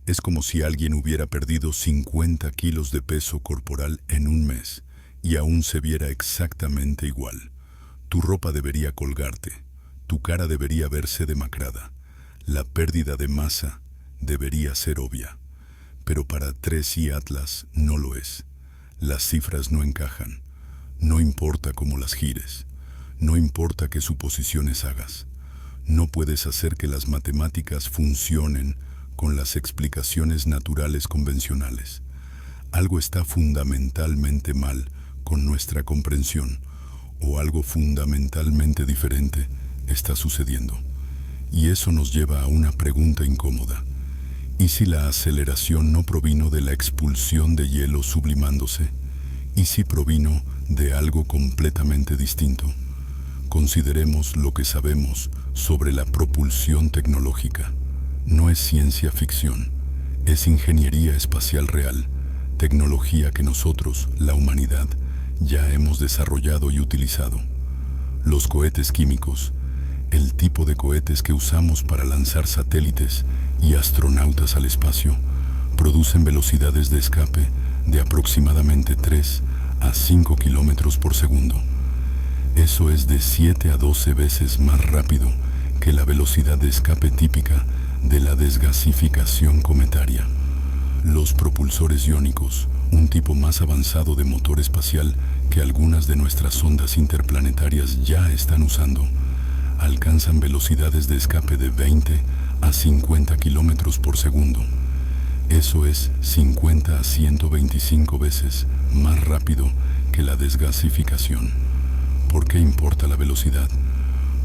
Es como si alguien hubiera perdido 50 kilos de peso corporal en un mes y aún se viera exactamente igual. Tu ropa debería colgarte, tu cara debería verse demacrada, la pérdida de masa debería ser obvia. Pero para 3I Atlas no lo es. Las cifras no encajan. No importa cómo las gires. No importa qué suposiciones hagas. No puedes hacer que las matemáticas funcionen con las explicaciones naturales convencionales. Algo está fundamentalmente mal con nuestra comprensión, o algo fundamentalmente diferente está sucediendo. Y eso nos lleva a una pregunta incómoda. ¿Y si la aceleración no provino de la expulsión de hielo sublimándose? ¿Y si provino de algo completamente distinto? consideremos lo que sabemos sobre la propulsión tecnológica. No es ciencia ficción, es ingeniería espacial real, tecnología que nosotros, la humanidad, ya hemos desarrollado y utilizado. Los cohetes químicos, el tipo de cohetes que usamos para lanzar satélites y astronautas al espacio, producen velocidades de escape de aproximadamente 3 a 5 kilómetros por segundo. Eso es de 7 a 12 veces más rápido que la velocidad de escape típica de la desgasificación cometaria. Los propulsores iónicos, un tipo más avanzado de motor espacial que algunas de nuestras sondas interplanetarias ya están usando, alcanzan velocidades de escape de 20 a 50 kilómetros por segundo. Eso es 50 a 125 veces más rápido que la desgasificación. ¿Por qué importa la velocidad?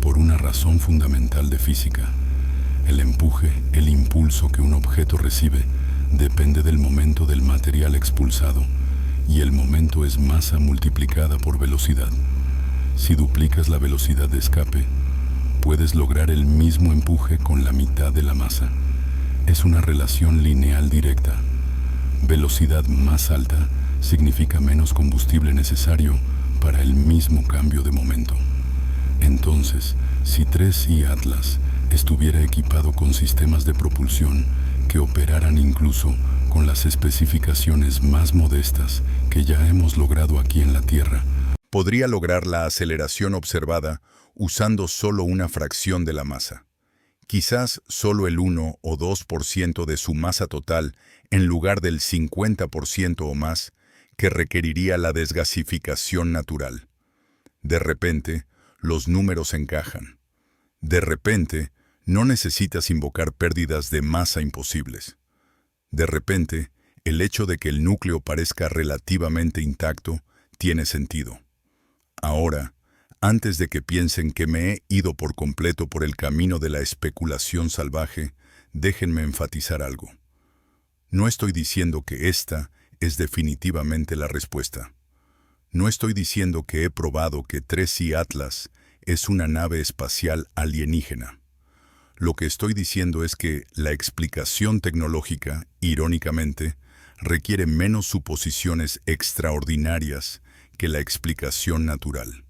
Por una razón fundamental de física. El empuje, el impulso que un objeto recibe, depende del momento del material expulsado, y el momento es masa multiplicada por velocidad. Si duplicas la velocidad de escape, puedes lograr el mismo empuje con la mitad de la masa. Es una relación lineal directa. Velocidad más alta significa menos combustible necesario para el mismo cambio de momento. Entonces, si 3I Atlas estuviera equipado con sistemas de propulsión que operaran incluso con las especificaciones más modestas que ya hemos logrado aquí en la Tierra, podría lograr la aceleración observada usando solo una fracción de la masa. Quizás solo el 1 o 2% de su masa total en lugar del 50% o más que requeriría la desgasificación natural. De repente, los números encajan. De repente, no necesitas invocar pérdidas de masa imposibles. De repente, el hecho de que el núcleo parezca relativamente intacto tiene sentido. Ahora, antes de que piensen que me he ido por completo por el camino de la especulación salvaje, déjenme enfatizar algo. No estoy diciendo que esta es definitivamente la respuesta. No estoy diciendo que he probado que 3I Atlas es una nave espacial alienígena. Lo que estoy diciendo es que la explicación tecnológica, irónicamente, requiere menos suposiciones extraordinarias que la explicación natural.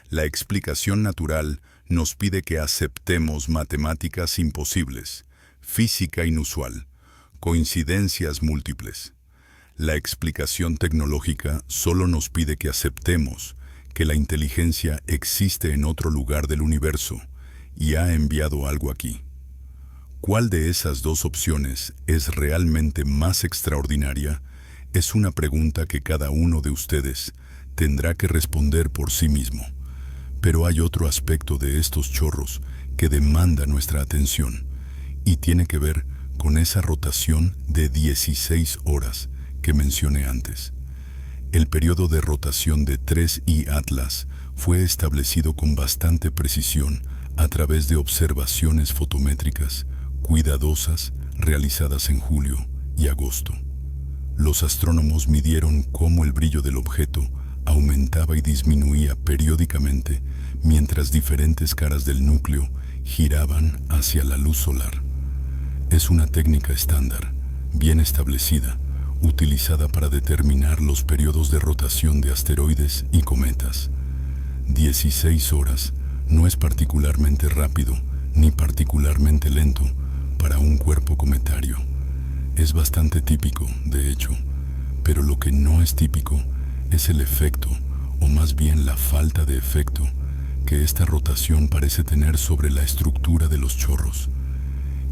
La explicación natural nos pide que aceptemos matemáticas imposibles, física inusual, coincidencias múltiples. La explicación tecnológica solo nos pide que aceptemos que la inteligencia existe en otro lugar del universo y ha enviado algo aquí. ¿Cuál de esas dos opciones es realmente más extraordinaria? Es una pregunta que cada uno de ustedes tendrá que responder por sí mismo. Pero hay otro aspecto de estos chorros que demanda nuestra atención y tiene que ver con esa rotación de 16 horas que mencioné antes. El periodo de rotación de 3I Atlas fue establecido con bastante precisión a través de observaciones fotométricas cuidadosas realizadas en julio y agosto. Los astrónomos midieron cómo el brillo del objeto aumentaba y disminuía periódicamente mientras diferentes caras del núcleo giraban hacia la luz solar. Es una técnica estándar, bien establecida, utilizada para determinar los periodos de rotación de asteroides y cometas. 16 horas no es particularmente rápido ni particularmente lento para un cuerpo cometario. Es bastante típico, de hecho, pero lo que no es típico es el efecto, o más bien la falta de efecto, que esta rotación parece tener sobre la estructura de los chorros.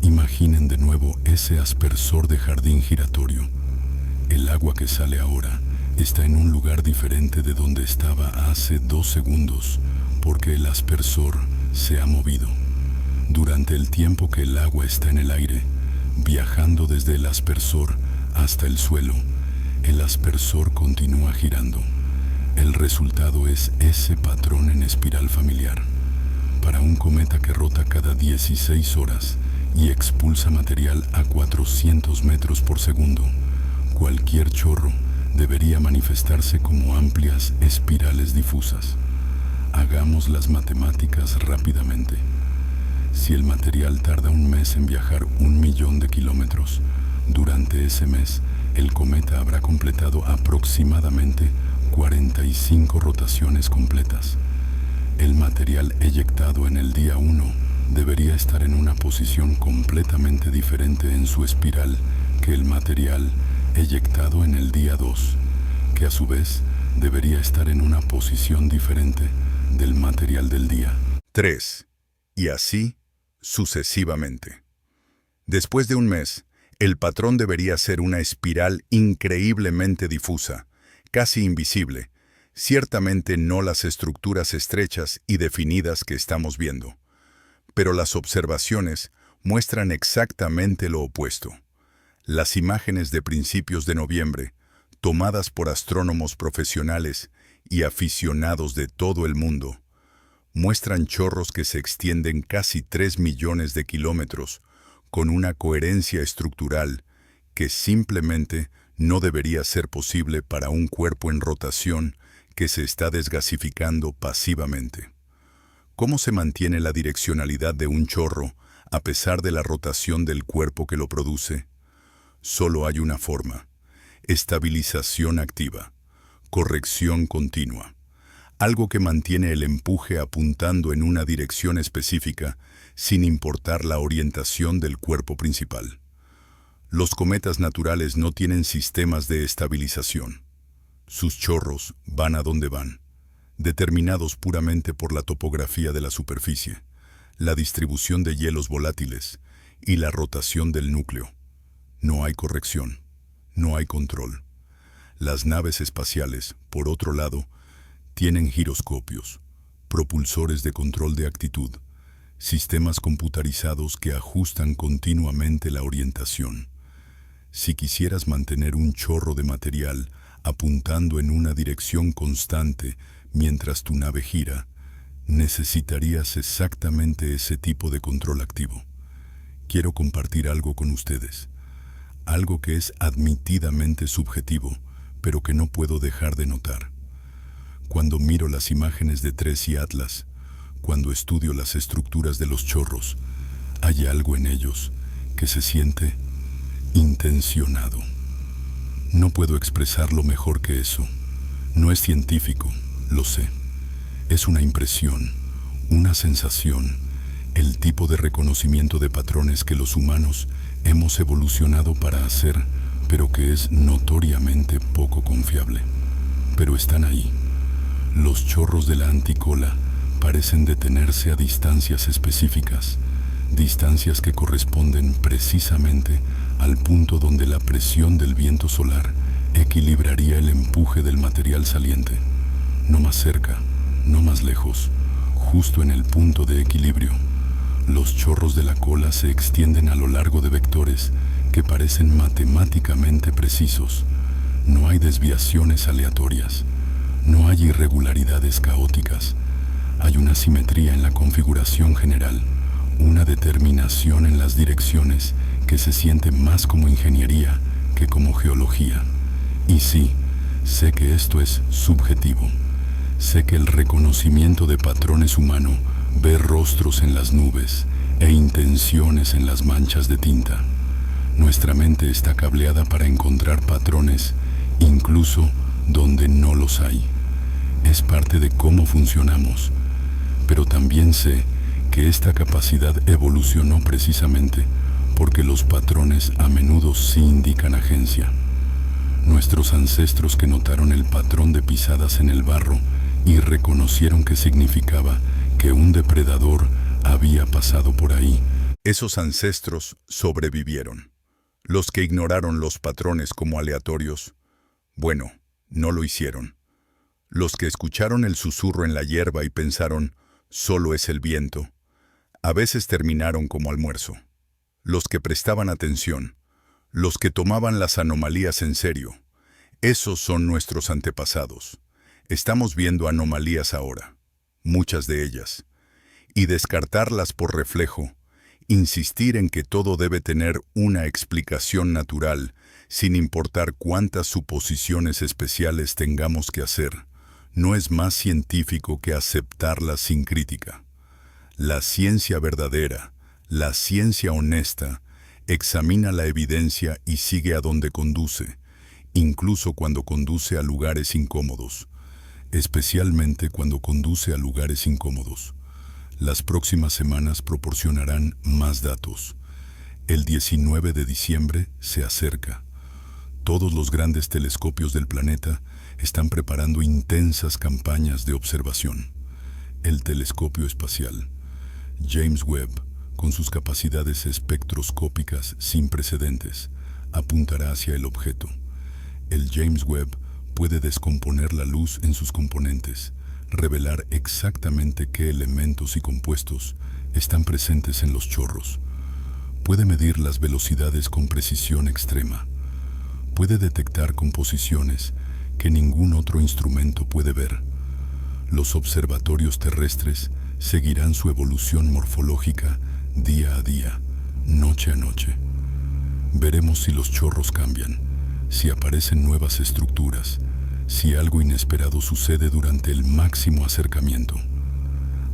Imaginen de nuevo ese aspersor de jardín giratorio. El agua que sale ahora está en un lugar diferente de donde estaba hace 2 segundos, porque el aspersor se ha movido. Durante el tiempo que el agua está en el aire, viajando desde el aspersor hasta el suelo, el aspersor continúa girando. El resultado es ese patrón en espiral familiar. Para un cometa que rota cada 16 horas y expulsa material a 400 metros por segundo, cualquier chorro debería manifestarse como amplias espirales difusas. Hagamos las matemáticas rápidamente. Si el material tarda un mes en viajar 1.000.000 de kilómetros, durante ese mes el cometa habrá completado aproximadamente 45 rotaciones completas. El material eyectado en el día 1 debería estar en una posición completamente diferente en su espiral que el material eyectado en el día 2, que a su vez debería estar en una posición diferente del material del día 3. Y así sucesivamente. Después de un mes, el patrón debería ser una espiral increíblemente difusa, casi invisible, ciertamente no las estructuras estrechas y definidas que estamos viendo. Pero las observaciones muestran exactamente lo opuesto. Las imágenes de principios de noviembre, tomadas por astrónomos profesionales y aficionados de todo el mundo, muestran chorros que se extienden casi 3 millones de kilómetros, con una coherencia estructural que simplemente no debería ser posible para un cuerpo en rotación que se está desgasificando pasivamente. ¿Cómo se mantiene la direccionalidad de un chorro a pesar de la rotación del cuerpo que lo produce? Solo hay una forma: estabilización activa, corrección continua, algo que mantiene el empuje apuntando en una dirección específica sin importar la orientación del cuerpo principal. Los cometas naturales no tienen sistemas de estabilización. Sus chorros van a donde van, determinados puramente por la topografía de la superficie, la distribución de hielos volátiles y la rotación del núcleo. No hay corrección, no hay control. Las naves espaciales, por otro lado, tienen giroscopios, propulsores de control de actitud, sistemas computarizados que ajustan continuamente la orientación. Si quisieras mantener un chorro de material apuntando en una dirección constante mientras tu nave gira, necesitarías exactamente ese tipo de control activo. Quiero compartir algo con ustedes, algo que es admitidamente subjetivo, pero que no puedo dejar de notar. Cuando miro las imágenes de TRES y Atlas, cuando estudio las estructuras de los chorros, hay algo en ellos que se siente intencionado. No puedo expresarlo mejor que eso. No es científico, lo sé. Es una impresión, una sensación, el tipo de reconocimiento de patrones que los humanos hemos evolucionado para hacer, pero que es notoriamente poco confiable. Pero están ahí. Los chorros de la anticola parecen detenerse a distancias específicas, distancias que corresponden precisamente al punto donde la presión del viento solar equilibraría el empuje del material saliente. No más cerca, no más lejos, justo en el punto de equilibrio. Los chorros de la cola se extienden a lo largo de vectores que parecen matemáticamente precisos. No hay desviaciones aleatorias, no hay irregularidades caóticas. Hay una simetría en la configuración general, una determinación en las direcciones que se siente más como ingeniería que como geología. Y sí, sé que esto es subjetivo. Sé que el reconocimiento de patrones humano ve rostros en las nubes e intenciones en las manchas de tinta. Nuestra mente está cableada para encontrar patrones, incluso donde no los hay. Es parte de cómo funcionamos. Pero también sé que esta capacidad evolucionó precisamente porque los patrones a menudo sí indican agencia. Nuestros ancestros que notaron el patrón de pisadas en el barro y reconocieron que significaba que un depredador había pasado por ahí. Esos ancestros sobrevivieron. Los que ignoraron los patrones como aleatorios, bueno, no lo hicieron. Los que escucharon el susurro en la hierba y pensaron, solo es el viento, a veces terminaron como almuerzo. Los que prestaban atención, los que tomaban las anomalías en serio, esos son nuestros antepasados. Estamos viendo anomalías ahora, muchas de ellas, y descartarlas por reflejo, insistir en que todo debe tener una explicación natural, sin importar cuántas suposiciones especiales tengamos que hacer, no es más científico que aceptarla sin crítica. La ciencia verdadera, la ciencia honesta, examina la evidencia y sigue a donde conduce, incluso cuando conduce a lugares incómodos, especialmente cuando conduce a lugares incómodos. Las próximas semanas proporcionarán más datos. El 19 de diciembre se acerca. Todos los grandes telescopios del planeta están preparando intensas campañas de observación. El telescopio espacial James Webb, con sus capacidades espectroscópicas sin precedentes, apuntará hacia el objeto. El James Webb puede descomponer la luz en sus componentes, revelar exactamente qué elementos y compuestos están presentes en los chorros. Puede medir las velocidades con precisión extrema. Puede detectar composiciones que ningún otro instrumento puede ver. Los observatorios terrestres seguirán su evolución morfológica día a día, noche a noche. Veremos si los chorros cambian, si aparecen nuevas estructuras, si algo inesperado sucede durante el máximo acercamiento.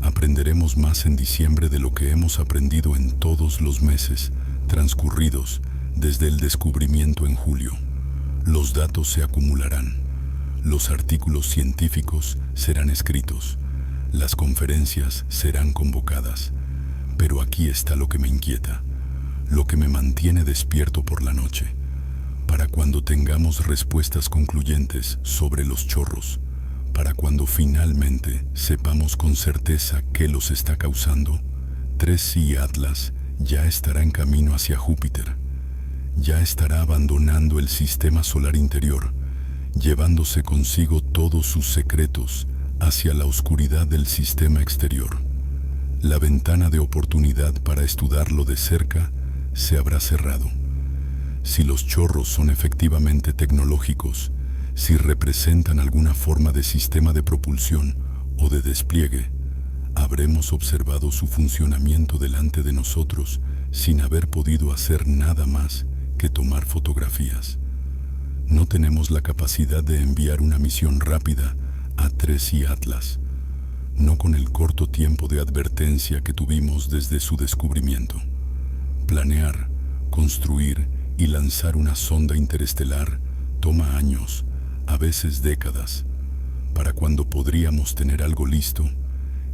Aprenderemos más en diciembre de lo que hemos aprendido en todos los meses transcurridos desde el descubrimiento en julio. Los datos se acumularán, los artículos científicos serán escritos, las conferencias serán convocadas, pero aquí está lo que me inquieta, lo que me mantiene despierto por la noche. Para cuando tengamos respuestas concluyentes sobre los chorros, para cuando finalmente sepamos con certeza qué los está causando, 3C Atlas ya estará en camino hacia Júpiter. Ya estará abandonando el sistema solar interior, llevándose consigo todos sus secretos hacia la oscuridad del sistema exterior. La ventana de oportunidad para estudiarlo de cerca se habrá cerrado. Si los chorros son efectivamente tecnológicos, si representan alguna forma de sistema de propulsión o de despliegue, habremos observado su funcionamiento delante de nosotros sin haber podido hacer nada más que tomar fotografías. No tenemos la capacidad de enviar una misión rápida a 3C Atlas, no con el corto tiempo de advertencia que tuvimos desde su descubrimiento. Planear, construir y lanzar una sonda interestelar toma años, a veces décadas. Para cuando podríamos tener algo listo,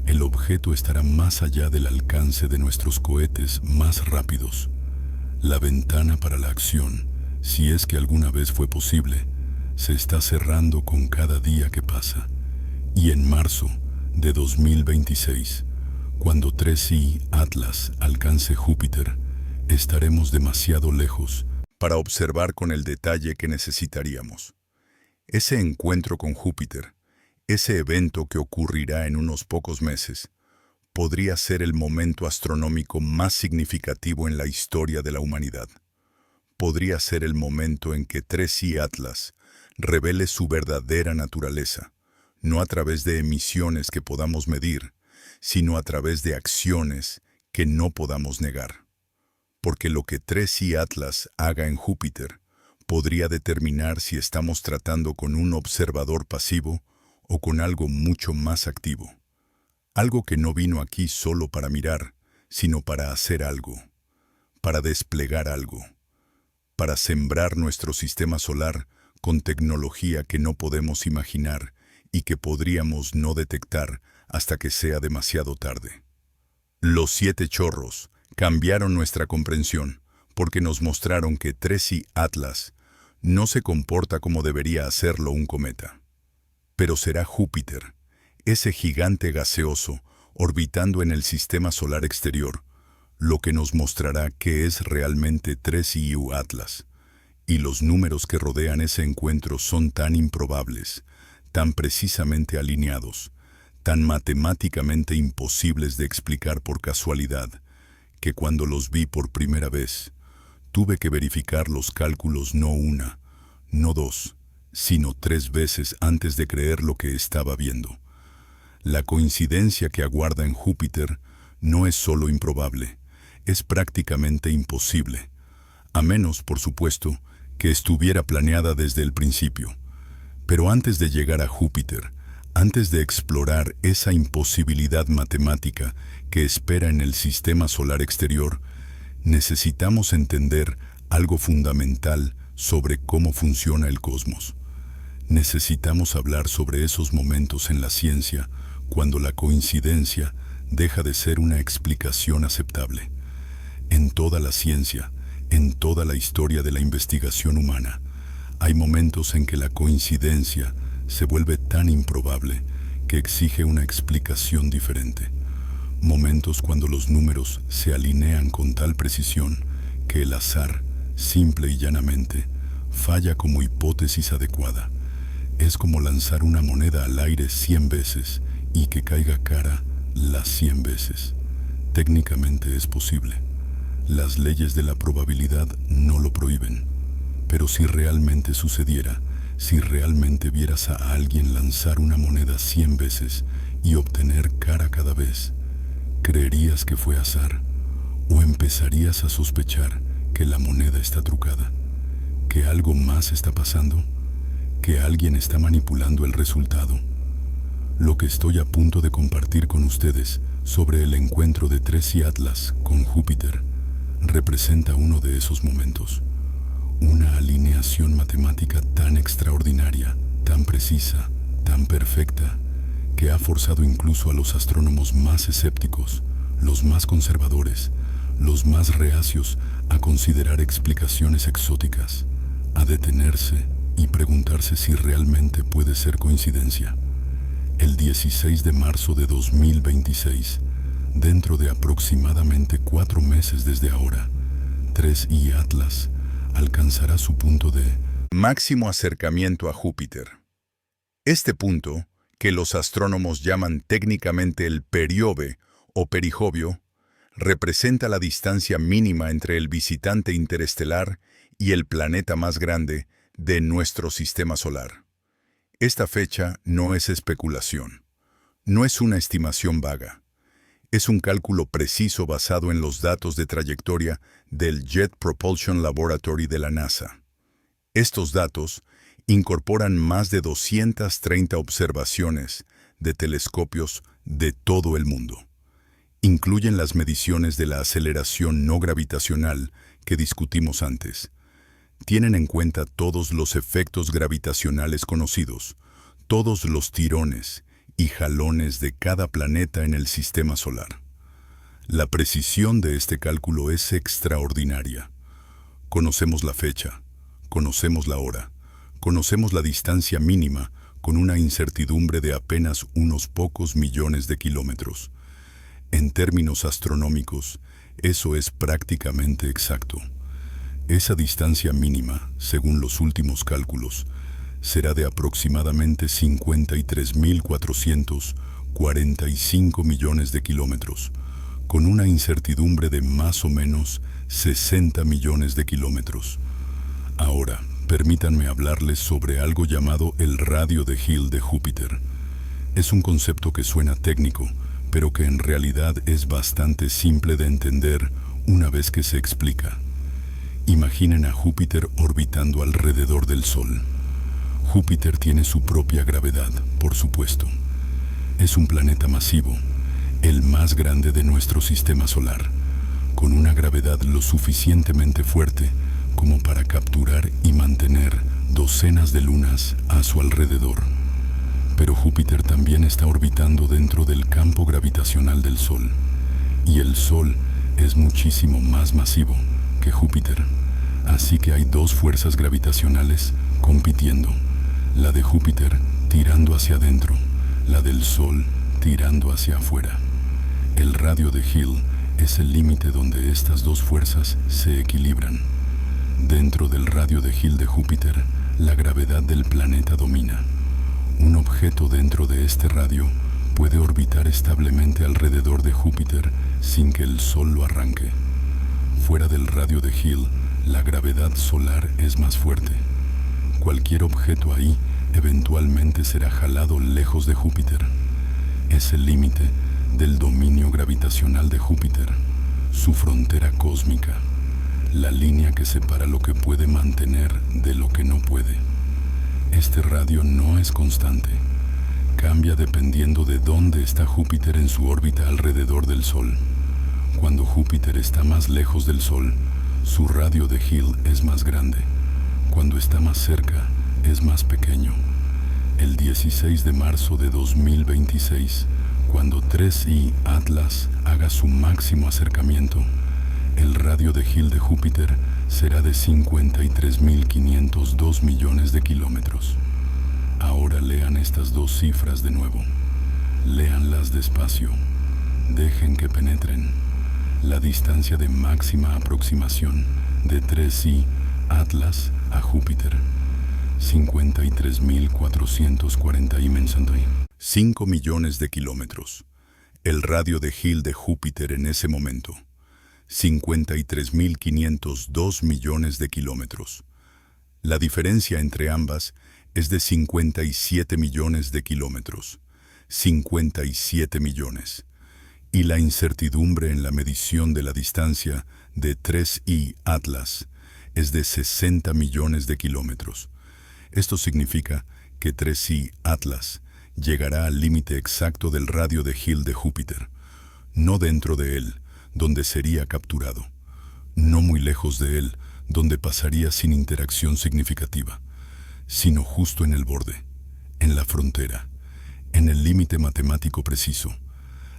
el objeto estará más allá del alcance de nuestros cohetes más rápidos. La ventana para la acción, si es que alguna vez fue posible, se está cerrando con cada día que pasa. Y en marzo de 2026, cuando 3C Atlas alcance Júpiter, estaremos demasiado lejos para observar con el detalle que necesitaríamos. Ese encuentro con Júpiter, ese evento que ocurrirá en unos pocos meses, podría ser el momento astronómico más significativo en la historia de la humanidad. Podría ser el momento en que 3C Atlas revele su verdadera naturaleza, no a través de emisiones que podamos medir, sino a través de acciones que no podamos negar. Porque lo que 3C Atlas haga en Júpiter podría determinar si estamos tratando con un observador pasivo o con algo mucho más activo. Algo que no vino aquí solo para mirar, sino para hacer algo, para desplegar algo, para sembrar nuestro sistema solar con tecnología que no podemos imaginar y que podríamos no detectar hasta que sea demasiado tarde. Los 7 chorros cambiaron nuestra comprensión porque nos mostraron que 3C Atlas no se comporta como debería hacerlo un cometa. Pero será Júpiter, ese gigante gaseoso orbitando en el sistema solar exterior, lo que nos mostrará qué es realmente 3C Atlas. Y los números que rodean ese encuentro son tan improbables, tan precisamente alineados, tan matemáticamente imposibles de explicar por casualidad, que cuando los vi por primera vez, tuve que verificar los cálculos no una, no dos, sino 3 veces antes de creer lo que estaba viendo. La coincidencia que aguarda en Júpiter no es solo improbable, es prácticamente imposible, a menos, por supuesto, que estuviera planeada desde el principio. Pero antes de llegar a Júpiter, Antes de explorar esa imposibilidad matemática que espera en el sistema solar exterior, necesitamos entender algo fundamental sobre cómo funciona el cosmos. Necesitamos hablar sobre esos momentos en la ciencia cuando la coincidencia deja de ser una explicación aceptable. En toda la ciencia, en toda la historia de la investigación humana, hay momentos en que la coincidencia se vuelve tan improbable que exige una explicación diferente. Momentos cuando los números se alinean con tal precisión que el azar, simple y llanamente, falla como hipótesis adecuada. Es como lanzar una moneda al aire 100 veces y que caiga cara las 100 veces. Técnicamente es posible. Las leyes de la probabilidad no lo prohíben. Pero si realmente sucediera, si realmente vieras a alguien lanzar una moneda 100 veces y obtener cara cada vez, ¿creerías que fue azar? ¿O empezarías a sospechar que la moneda está trucada? ¿Que algo más está pasando? ¿Que alguien está manipulando el resultado? Lo que estoy a punto de compartir con ustedes sobre el encuentro de Tracy Atlas con Júpiter representa uno de esos momentos. Una alineación matemática tan extraordinaria, tan precisa, tan perfecta, que ha forzado incluso a los astrónomos más escépticos, los más conservadores, los más reacios a considerar explicaciones exóticas, a detenerse y preguntarse si realmente puede ser coincidencia. El 16 de marzo de 2026, dentro de aproximadamente 4 meses desde ahora, Tracy Atlas alcanzará su punto de máximo acercamiento a Júpiter. Este punto, que los astrónomos llaman técnicamente el períobe o perihobio, representa la distancia mínima entre el visitante interestelar y el planeta más grande de nuestro sistema solar. Esta fecha no es especulación, no es una estimación vaga. Es un cálculo preciso basado en los datos de trayectoria del Jet Propulsion Laboratory de la NASA. Estos datos incorporan más de 230 observaciones de telescopios de todo el mundo. Incluyen las mediciones de la aceleración no gravitacional que discutimos antes. Tienen en cuenta todos los efectos gravitacionales conocidos, todos los tirones y jalones de cada planeta en el sistema solar. La precisión de este cálculo es extraordinaria. Conocemos la fecha, conocemos la hora, conocemos la distancia mínima con una incertidumbre de apenas unos pocos millones de kilómetros. En términos astronómicos, eso es prácticamente exacto. Esa distancia mínima, según los últimos cálculos, será de aproximadamente 53.445 millones de kilómetros, con una incertidumbre de más o menos 60 millones de kilómetros. Ahora, permítanme hablarles sobre algo llamado el radio de Hill de Júpiter. Es un concepto que suena técnico, pero que en realidad es bastante simple de entender una vez que se explica. Imaginen a Júpiter orbitando alrededor del Sol. Júpiter tiene su propia gravedad, por supuesto. Es un planeta masivo, el más grande de nuestro sistema solar, con una gravedad lo suficientemente fuerte como para capturar y mantener docenas de lunas a su alrededor. Pero Júpiter también está orbitando dentro del campo gravitacional del Sol, y el Sol es muchísimo más masivo que Júpiter. Así que hay dos fuerzas gravitacionales compitiendo, la de Júpiter tirando hacia adentro, la del Sol tirando hacia afuera. El radio de Hill es el límite donde estas dos fuerzas se equilibran. Dentro del radio de Hill de Júpiter, la gravedad del planeta domina. Un objeto dentro de este radio puede orbitar establemente alrededor de Júpiter sin que el Sol lo arranque. Fuera del radio de Hill, la gravedad solar es más fuerte. Cualquier objeto ahí eventualmente será jalado lejos de Júpiter. Es el límite del dominio gravitacional de Júpiter, su frontera cósmica, la línea que separa lo que puede mantener de lo que no puede. Este radio no es constante. cambia dependiendo de dónde está Júpiter en su órbita alrededor del Sol. Cuando Júpiter está más lejos del Sol, su radio de Hill es más grande. Cuando está más cerca, es más pequeño. El 16 de marzo de 2026, cuando 3I Atlas haga su máximo acercamiento, el radio de Hill de Júpiter será de 53.502 millones de kilómetros. Ahora lean estas dos cifras de nuevo. Léanlas despacio. Dejen que penetren. La distancia de máxima aproximación de 3I Atlas a Júpiter. 53.440 5 millones de kilómetros. El radio de Hill de Júpiter en ese momento. 53.502 millones de kilómetros. La diferencia entre ambas es de 57 millones de kilómetros. 57 millones. Y la incertidumbre en la medición de la distancia de 3I Atlas es de 60 millones de kilómetros. Esto significa que 3I Atlas llegará al límite exacto del radio de Hill de Júpiter, no dentro de él, donde sería capturado, no muy lejos de él, donde pasaría sin interacción significativa, sino justo en el borde, en la frontera, en el límite matemático preciso.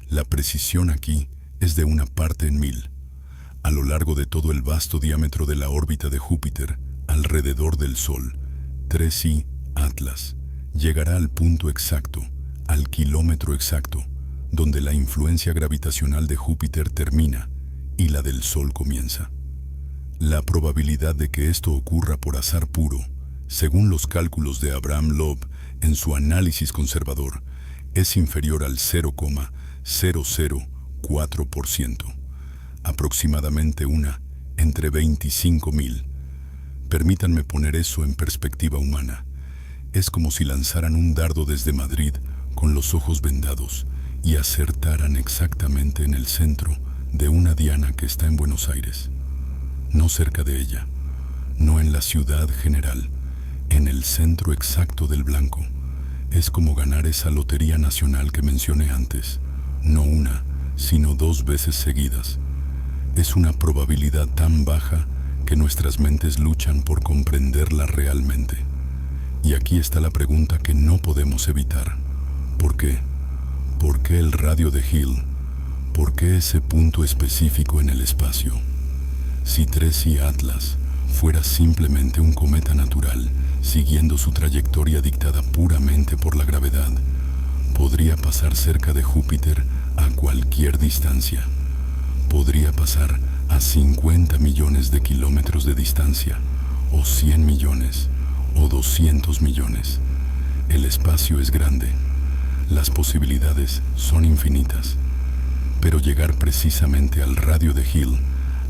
La precisión aquí es de 1 parte en 1000. A lo largo de todo el vasto diámetro de la órbita de Júpiter, alrededor del Sol, 3I Atlas llegará al punto exacto, al kilómetro exacto, donde la influencia gravitacional de Júpiter termina y la del Sol comienza. La probabilidad de que esto ocurra por azar puro, según los cálculos de Abraham Loeb en su análisis conservador, es inferior al 0,004%, aproximadamente una entre 25.000. Permítanme poner eso en perspectiva humana. Es como si lanzaran un dardo desde Madrid con los ojos vendados y acertaran exactamente en el centro de una diana que está en Buenos Aires. No cerca de ella, no en la ciudad general, en el centro exacto del blanco. Es como ganar esa lotería nacional que mencioné antes, no una, sino 2 veces seguidas. Es una probabilidad tan baja que nuestras mentes luchan por comprenderla realmente. Y aquí está la pregunta que no podemos evitar. ¿Por qué? ¿Por qué el radio de Hill? ¿Por qué ese punto específico en el espacio? Si 3I Atlas fuera simplemente un cometa natural, siguiendo su trayectoria dictada puramente por la gravedad, podría pasar cerca de Júpiter a cualquier distancia. Podría pasar a 50 millones de kilómetros de distancia, o 100 millones, o 200 millones. El espacio es grande. Las posibilidades son infinitas. Pero llegar precisamente al radio de Hill,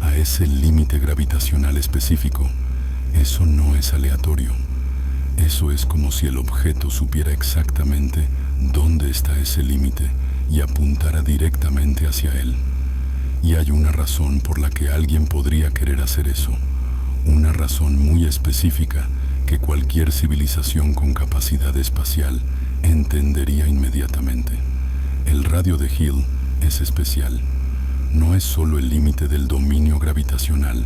a ese límite gravitacional específico, eso no es aleatorio. Eso es como si el objeto supiera exactamente dónde está ese límite y apuntara directamente hacia él. Y hay una razón por la que alguien podría querer hacer eso. Una razón muy específica que cualquier civilización con capacidad espacial entendería inmediatamente. El radio de Hill es especial. No es solo el límite del dominio gravitacional.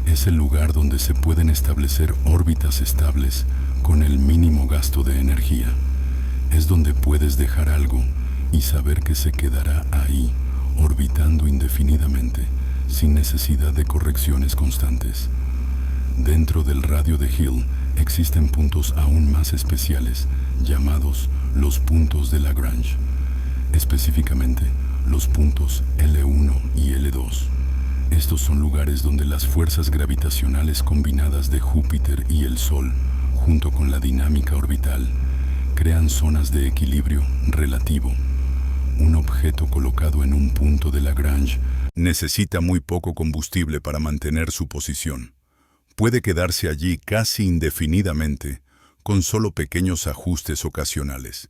Es el lugar donde se pueden establecer órbitas estables con el mínimo gasto de energía. Es donde puedes dejar algo y saber que se quedará ahí, orbitando indefinidamente, sin necesidad de correcciones constantes. Dentro del radio de Hill existen puntos aún más especiales, llamados los puntos de Lagrange. Específicamente, los puntos L1 y L2. Estos son lugares donde las fuerzas gravitacionales combinadas de Júpiter y el Sol, junto con la dinámica orbital, crean zonas de equilibrio relativo. Un objeto colocado en un punto de Lagrange necesita muy poco combustible para mantener su posición. Puede quedarse allí casi indefinidamente, con solo pequeños ajustes ocasionales.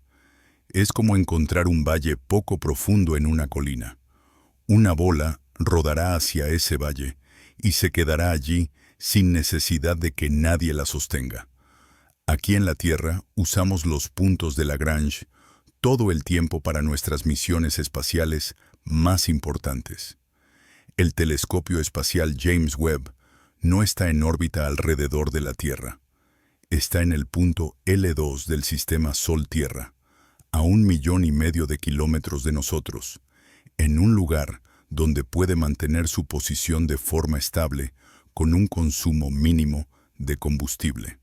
Es como encontrar un valle poco profundo en una colina. Una bola rodará hacia ese valle y se quedará allí sin necesidad de que nadie la sostenga. Aquí en la Tierra usamos los puntos de Lagrange todo el tiempo para nuestras misiones espaciales más importantes. El telescopio espacial James Webb no está en órbita alrededor de la Tierra. Está en el punto L2 del sistema Sol-Tierra, a 1,5 millones de kilómetros de nosotros, en un lugar donde puede mantener su posición de forma estable con un consumo mínimo de combustible.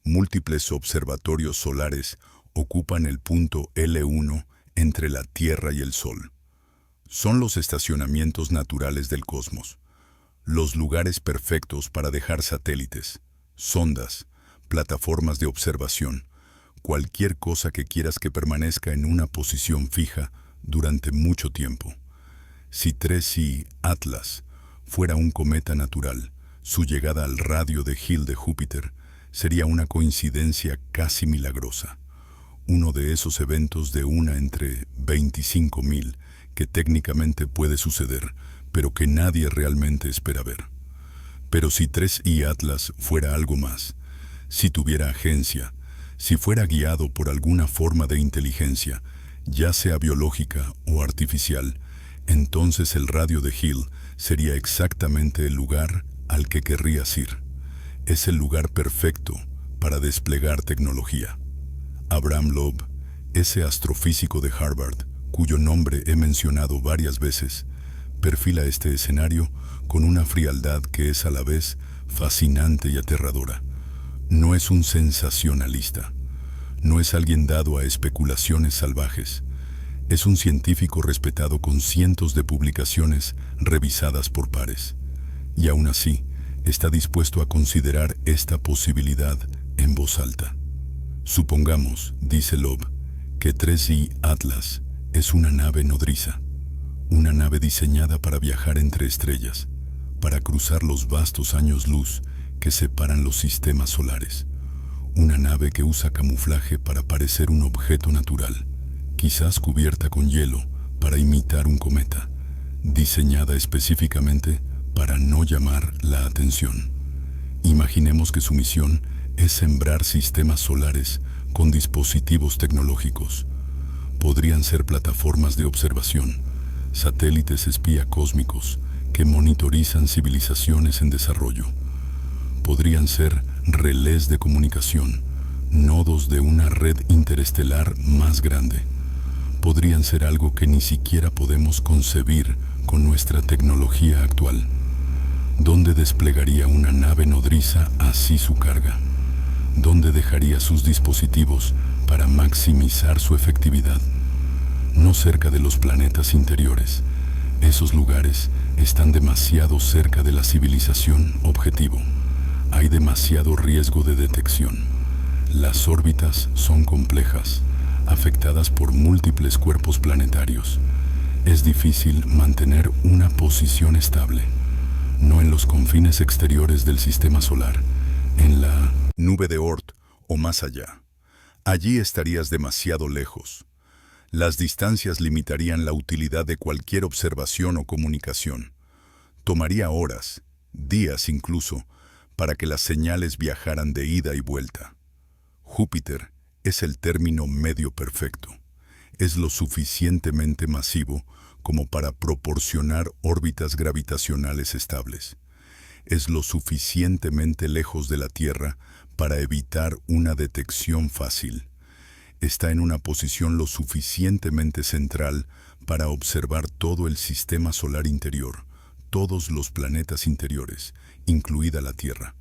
Múltiples observatorios solares ocupan el punto L1 entre la Tierra y el Sol. Son los estacionamientos naturales del cosmos, los lugares perfectos para dejar satélites, sondas, plataformas de observación, cualquier cosa que quieras que permanezca en una posición fija durante mucho tiempo. Si 3I Atlas fuera un cometa natural, su llegada al radio de Hill de Júpiter sería una coincidencia casi milagrosa. Uno de esos eventos de una entre 25,000 que técnicamente puede suceder, pero que nadie realmente espera ver. Pero si 3I Atlas fuera algo más, si tuviera agencia, si fuera guiado por alguna forma de inteligencia, ya sea biológica o artificial, entonces el radio de Hill sería exactamente el lugar al que querrías ir. Es el lugar perfecto para desplegar tecnología. Abraham Loeb, ese astrofísico de Harvard, cuyo nombre he mencionado varias veces, perfila este escenario con una frialdad que es a la vez fascinante y aterradora. No es un sensacionalista, no es alguien dado a especulaciones salvajes. Es un científico respetado con cientos de publicaciones revisadas por pares. Y aún así, está dispuesto a considerar esta posibilidad en voz alta. Supongamos, dice Loeb, que 3I Atlas es una nave nodriza, una nave diseñada para viajar entre estrellas, para cruzar los vastos años luz que separan los sistemas solares. Una nave que usa camuflaje para parecer un objeto natural, quizás cubierta con hielo para imitar un cometa, diseñada específicamente para no llamar la atención. Imaginemos que su misión es sembrar sistemas solares con dispositivos tecnológicos. Podrían ser plataformas de observación, satélites espía cósmicos que monitorizan civilizaciones en desarrollo. Podrían ser relés de comunicación, nodos de una red interestelar más grande. Podrían ser algo que ni siquiera podemos concebir con nuestra tecnología actual. ¿Dónde desplegaría una nave nodriza así su carga? ¿Dónde dejaría sus dispositivos para maximizar su efectividad? No cerca de los planetas interiores. Esos lugares están demasiado cerca de la civilización objetivo. Hay demasiado riesgo de detección. Las órbitas son complejas, afectadas por múltiples cuerpos planetarios. Es difícil mantener una posición estable. No en los confines exteriores del sistema solar, en la nube de Oort o más allá. Allí estarías demasiado lejos. Las distancias limitarían la utilidad de cualquier observación o comunicación. Tomaría horas, días incluso, para que las señales viajaran de ida y vuelta. Júpiter es el término medio perfecto. Es lo suficientemente masivo como para proporcionar órbitas gravitacionales estables. Es lo suficientemente lejos de la Tierra para evitar una detección fácil. Está en una posición lo suficientemente central para observar todo el sistema solar interior, todos los planetas interiores, incluida la Tierra.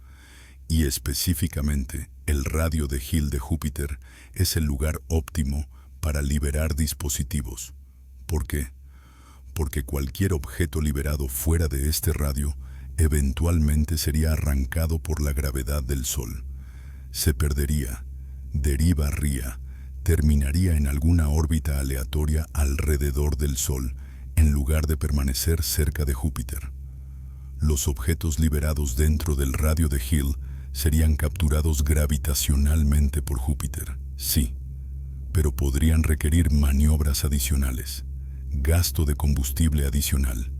Y específicamente, el radio de Hill de Júpiter es el lugar óptimo para liberar dispositivos. ¿Por qué? Porque cualquier objeto liberado fuera de este radio eventualmente sería arrancado por la gravedad del Sol. Se perdería, derivaría, terminaría en alguna órbita aleatoria alrededor del Sol, en lugar de permanecer cerca de Júpiter. Los objetos liberados dentro del radio de Hill serían capturados gravitacionalmente por Júpiter, sí, pero podrían requerir maniobras adicionales, gasto de combustible adicional,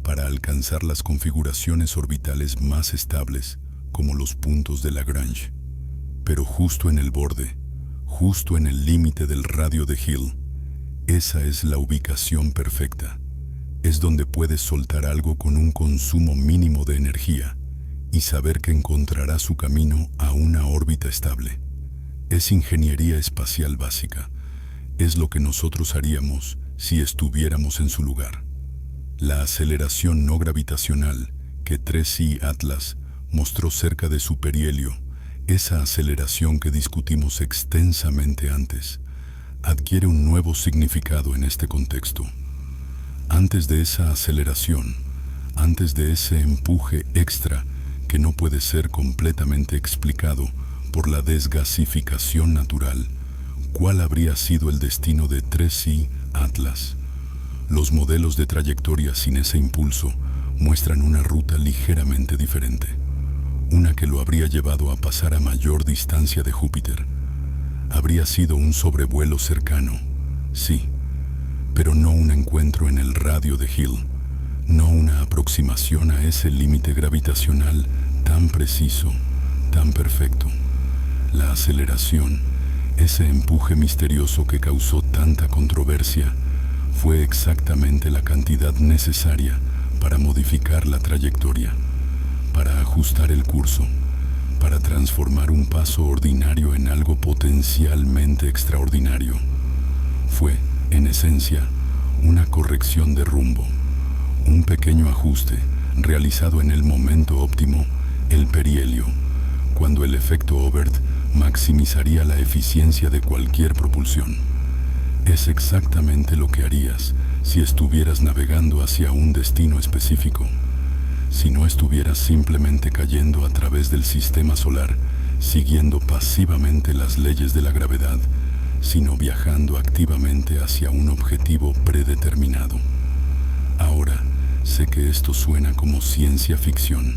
para alcanzar las configuraciones orbitales más estables, como los puntos de Lagrange. Pero justo en el borde, justo en el límite del radio de Hill, Esa es la ubicación perfecta. Es donde puedes soltar algo con un consumo mínimo de energía y saber que encontrará su camino a una órbita estable. Es ingeniería espacial básica. Es lo que nosotros haríamos si estuviéramos en su lugar. La aceleración no gravitacional que 3I Atlas mostró cerca de su perihelio, esa aceleración que discutimos extensamente antes, adquiere un nuevo significado en este contexto. Antes de esa aceleración, antes de ese empuje extra que no puede ser completamente explicado por la desgasificación natural, ¿cuál habría sido el destino de 3I Atlas? Los modelos de trayectoria sin ese impulso muestran una ruta ligeramente diferente, una que lo habría llevado a pasar a mayor distancia de Júpiter. Habría sido un sobrevuelo cercano, sí, pero no un encuentro en el radio de Hill, no una aproximación a ese límite gravitacional tan preciso, tan perfecto. La aceleración, ese empuje misterioso que causó tanta controversia, fue exactamente la cantidad necesaria para modificar la trayectoria, para ajustar el curso, para transformar un paso ordinario en algo potencialmente extraordinario. Fue, en esencia, una corrección de rumbo, un pequeño ajuste realizado en el momento óptimo, el perihelio, cuando el efecto Oberth maximizaría la eficiencia de cualquier propulsión. Es exactamente lo que harías si estuvieras navegando hacia un destino específico, si no estuvieras simplemente cayendo a través del sistema solar, siguiendo pasivamente las leyes de la gravedad, sino viajando activamente hacia un objetivo predeterminado. Ahora, sé que esto suena como ciencia ficción.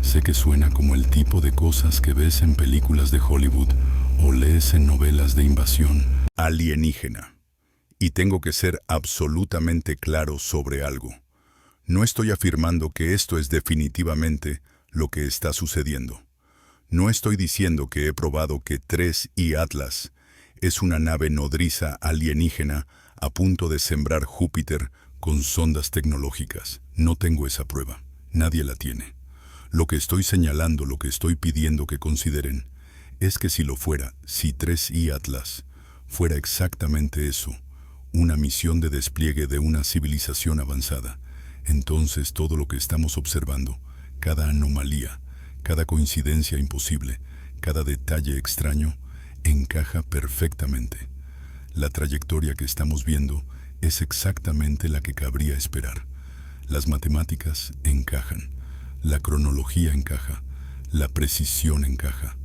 Sé que suena como el tipo de cosas que ves en películas de Hollywood o lees en novelas de invasión alienígena. Y tengo que ser absolutamente claro sobre algo. No estoy afirmando que esto es definitivamente lo que está sucediendo. No estoy diciendo que he probado que 3I Atlas es una nave nodriza alienígena a punto de sembrar Júpiter con sondas tecnológicas. No tengo esa prueba. Nadie la tiene. Lo que estoy señalando, lo que estoy pidiendo que consideren, es que si lo fuera, si 3I Atlas fuera exactamente eso, una misión de despliegue de una civilización avanzada, entonces todo lo que estamos observando, cada anomalía, cada coincidencia imposible, cada detalle extraño, encaja perfectamente. La trayectoria que estamos viendo es exactamente la que cabría esperar. Las matemáticas encajan, la cronología encaja, la precisión encaja.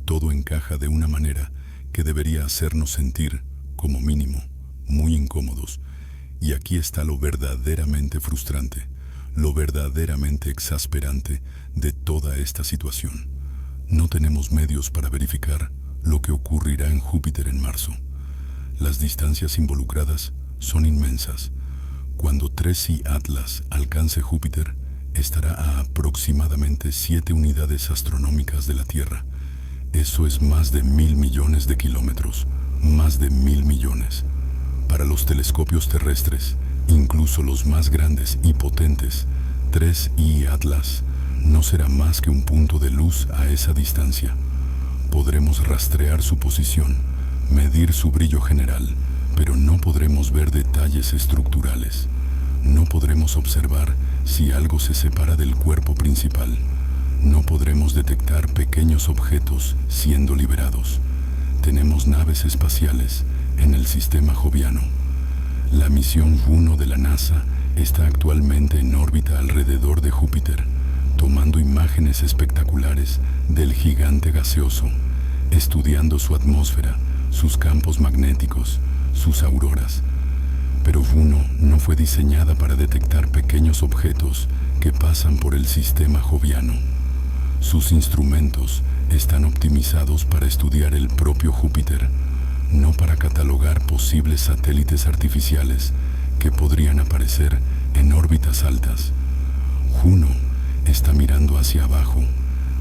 Todo encaja de una manera que debería hacernos sentir, como mínimo, muy incómodos. Y aquí está lo verdaderamente frustrante, lo verdaderamente exasperante de toda esta situación. No tenemos medios para verificar lo que ocurrirá en Júpiter en marzo. Las distancias involucradas son inmensas. Cuando 3I Atlas alcance Júpiter, estará a aproximadamente 7 unidades astronómicas de la Tierra. Eso es más de 1.000 millones de kilómetros, más de 1.000 millones. Para los telescopios terrestres, incluso los más grandes y potentes, 3I Atlas no será más que un punto de luz a esa distancia. Podremos rastrear su posición, medir su brillo general, pero no podremos ver detalles estructurales. No podremos observar si algo se separa del cuerpo principal. No podremos detectar pequeños objetos siendo liberados. Tenemos naves espaciales en el sistema joviano. La misión Juno de la NASA está actualmente en órbita alrededor de Júpiter, tomando imágenes espectaculares del gigante gaseoso, estudiando su atmósfera, sus campos magnéticos, sus auroras. Pero Juno no fue diseñada para detectar pequeños objetos que pasan por el sistema joviano. Sus instrumentos están optimizados para estudiar el propio Júpiter, no para catalogar posibles satélites artificiales que podrían aparecer en órbitas altas. Juno está mirando hacia abajo,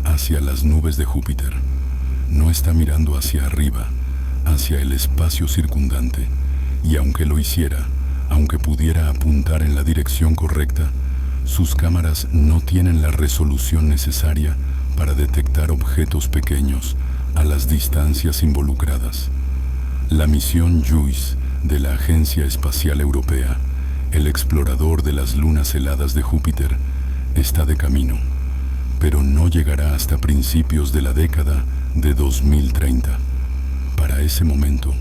hacia las nubes de Júpiter. No está mirando hacia arriba, hacia el espacio circundante, Y aunque lo hiciera, aunque pudiera apuntar en la dirección correcta, sus cámaras no tienen la resolución necesaria para detectar objetos pequeños a las distancias involucradas. La misión JUICE de la Agencia Espacial Europea, el explorador de las lunas heladas de Júpiter, está de camino, pero no llegará hasta principios de la década de 2030. Para ese momento,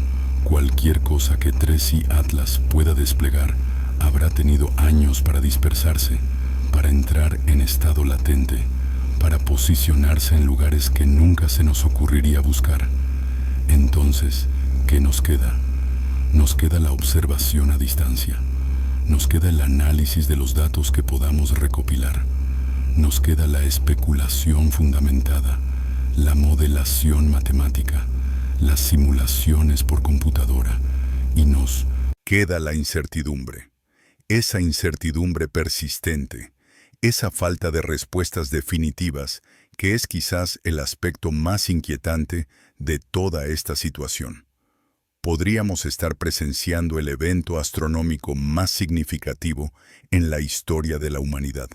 cualquier cosa que TRESI Atlas pueda desplegar habrá tenido años para dispersarse, para entrar en estado latente, para posicionarse en lugares que nunca se nos ocurriría buscar. Entonces, ¿qué nos queda? Nos queda la observación a distancia. Nos queda el análisis de los datos que podamos recopilar. Nos queda la especulación fundamentada, la modelación matemática, las simulaciones por computadora, y nos queda la incertidumbre. Esa incertidumbre persistente, esa falta de respuestas definitivas, que es quizás el aspecto más inquietante de toda esta situación. Podríamos estar presenciando el evento astronómico más significativo en la historia de la humanidad.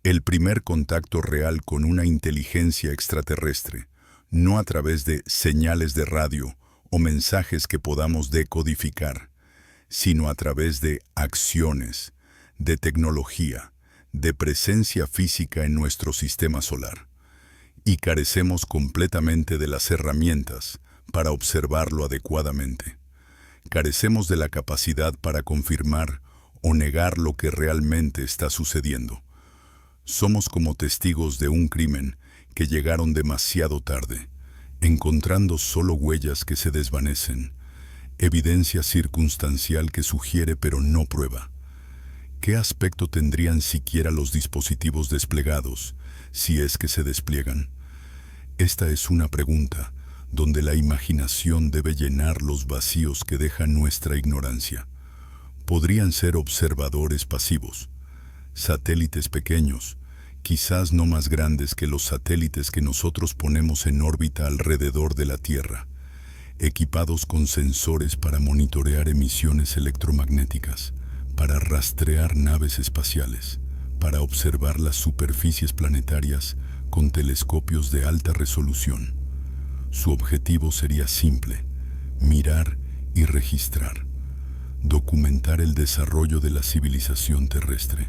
El primer contacto real con una inteligencia extraterrestre, no a través de señales de radio o mensajes que podamos decodificar, sino a través de acciones, de tecnología, de presencia física en nuestro sistema solar. Y carecemos completamente de las herramientas para observarlo adecuadamente. Carecemos de la capacidad para confirmar o negar lo que realmente está sucediendo. Somos como testigos de un crimen que llegaron demasiado tarde, encontrando solo huellas que se desvanecen, evidencia circunstancial que sugiere pero no prueba. ¿Qué aspecto tendrían siquiera los dispositivos desplegados, si es que se despliegan? Esta es una pregunta donde la imaginación debe llenar los vacíos que deja nuestra ignorancia. Podrían ser observadores pasivos, satélites pequeños, quizás no más grandes que los satélites que nosotros ponemos en órbita alrededor de la Tierra, equipados con sensores para monitorear emisiones electromagnéticas, para rastrear naves espaciales, para observar las superficies planetarias con telescopios de alta resolución. Su objetivo sería simple: mirar y registrar, documentar el desarrollo de la civilización terrestre,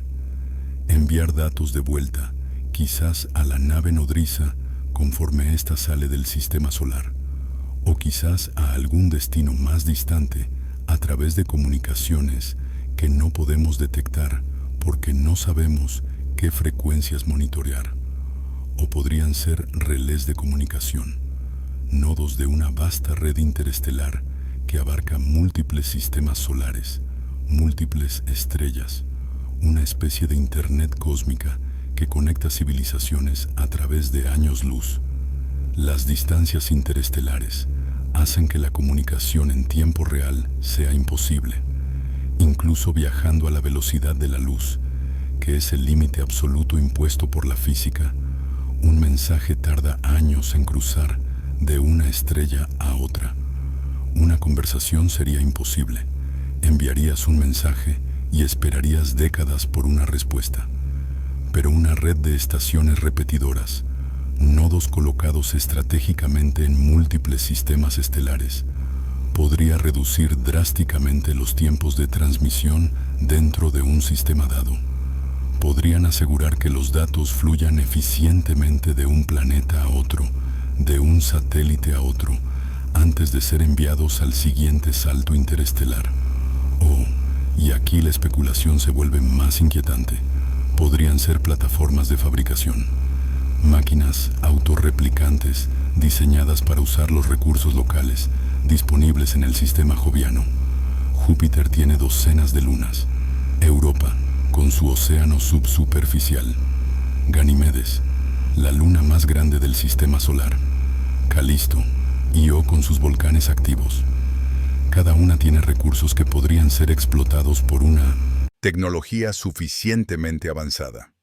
enviar datos de vuelta, quizás a la nave nodriza conforme ésta sale del sistema solar, o quizás a algún destino más distante a través de comunicaciones que no podemos detectar porque no sabemos qué frecuencias monitorear. O podrían ser relés de comunicación, nodos de una vasta red interestelar que abarca múltiples sistemas solares, múltiples estrellas, una especie de Internet cósmica que conecta civilizaciones a través de años luz. Las distancias interestelares hacen que la comunicación en tiempo real sea imposible, incluso viajando a la velocidad de la luz, que es el límite absoluto impuesto por la física. Un mensaje tarda años en cruzar de una estrella a otra. Una conversación sería imposible. Enviarías un mensaje y esperarías décadas por una respuesta. Pero una red de estaciones repetidoras, nodos colocados estratégicamente en múltiples sistemas estelares, podría reducir drásticamente los tiempos de transmisión dentro de un sistema dado. Podrían asegurar que los datos fluyan eficientemente de un planeta a otro, de un satélite a otro, antes de ser enviados al siguiente salto interestelar. Y aquí la especulación se vuelve más inquietante, podrían ser plataformas de fabricación, máquinas autorreplicantes diseñadas para usar los recursos locales disponibles en el sistema joviano. Júpiter tiene docenas de lunas. Europa, con su océano subsuperficial. Ganímedes, la luna más grande del sistema solar. Calisto, Io con sus volcanes activos. Cada una tiene recursos que podrían ser explotados por una tecnología suficientemente avanzada.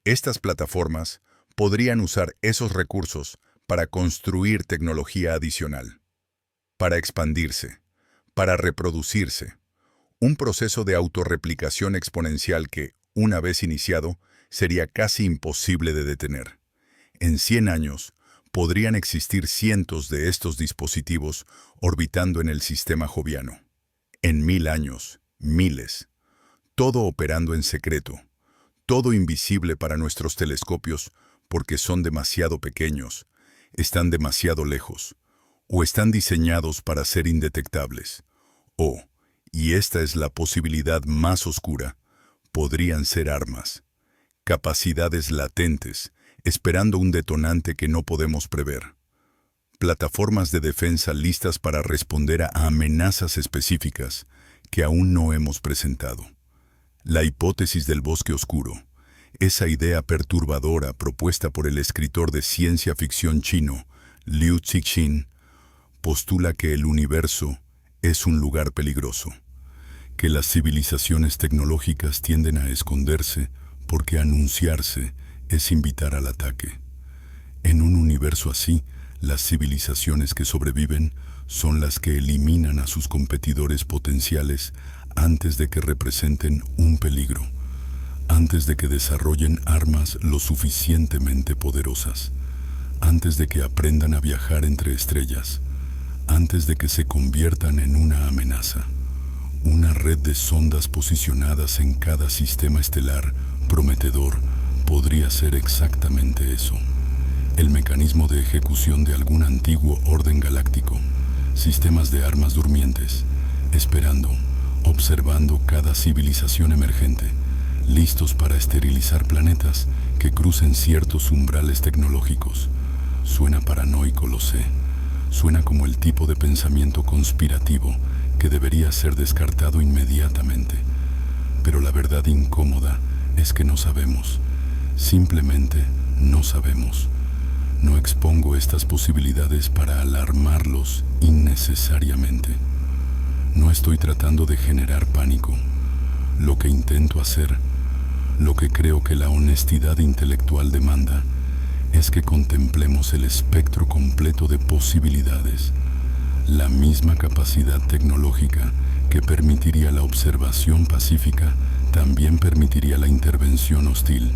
Estas plataformas podrían usar esos recursos para construir tecnología adicional, para expandirse, para reproducirse. Un proceso de autorreplicación exponencial que, una vez iniciado, sería casi imposible de detener. En 100 años, podrían existir cientos de estos dispositivos orbitando en el sistema joviano. En 1000 años, miles. Todo operando en secreto. Todo invisible para nuestros telescopios porque son demasiado pequeños, están demasiado lejos, o están diseñados para ser indetectables. O, y esta es la posibilidad más oscura, podrían ser armas. Capacidades latentes, esperando un detonante que no podemos prever. Plataformas de defensa listas para responder a amenazas específicas que aún no hemos presentado. La hipótesis del bosque oscuro, esa idea perturbadora propuesta por el escritor de ciencia ficción chino, Liu Cixin, postula que el universo es un lugar peligroso, que las civilizaciones tecnológicas tienden a esconderse porque anunciarse es invitar al ataque. En un universo así, las civilizaciones que sobreviven son las que eliminan a sus competidores potenciales antes de que representen un peligro, antes de que desarrollen armas lo suficientemente poderosas, antes de que aprendan a viajar entre estrellas, antes de que se conviertan en una amenaza. Una red de sondas posicionadas en cada sistema estelar prometedor podría ser exactamente eso. El mecanismo de ejecución de algún antiguo orden galáctico, sistemas de armas durmientes, esperando, observando cada civilización emergente, listos para esterilizar planetas que crucen ciertos umbrales tecnológicos. Suena paranoico, lo sé. Suena como el tipo de pensamiento conspirativo que debería ser descartado inmediatamente. Pero la verdad incómoda es que no sabemos. Simplemente no sabemos. No expongo estas posibilidades para alarmarlos innecesariamente. No estoy tratando de generar pánico. Lo que intento hacer, lo que creo que la honestidad intelectual demanda, es que contemplemos el espectro completo de posibilidades. La misma capacidad tecnológica que permitiría la observación pacífica también permitiría la intervención hostil.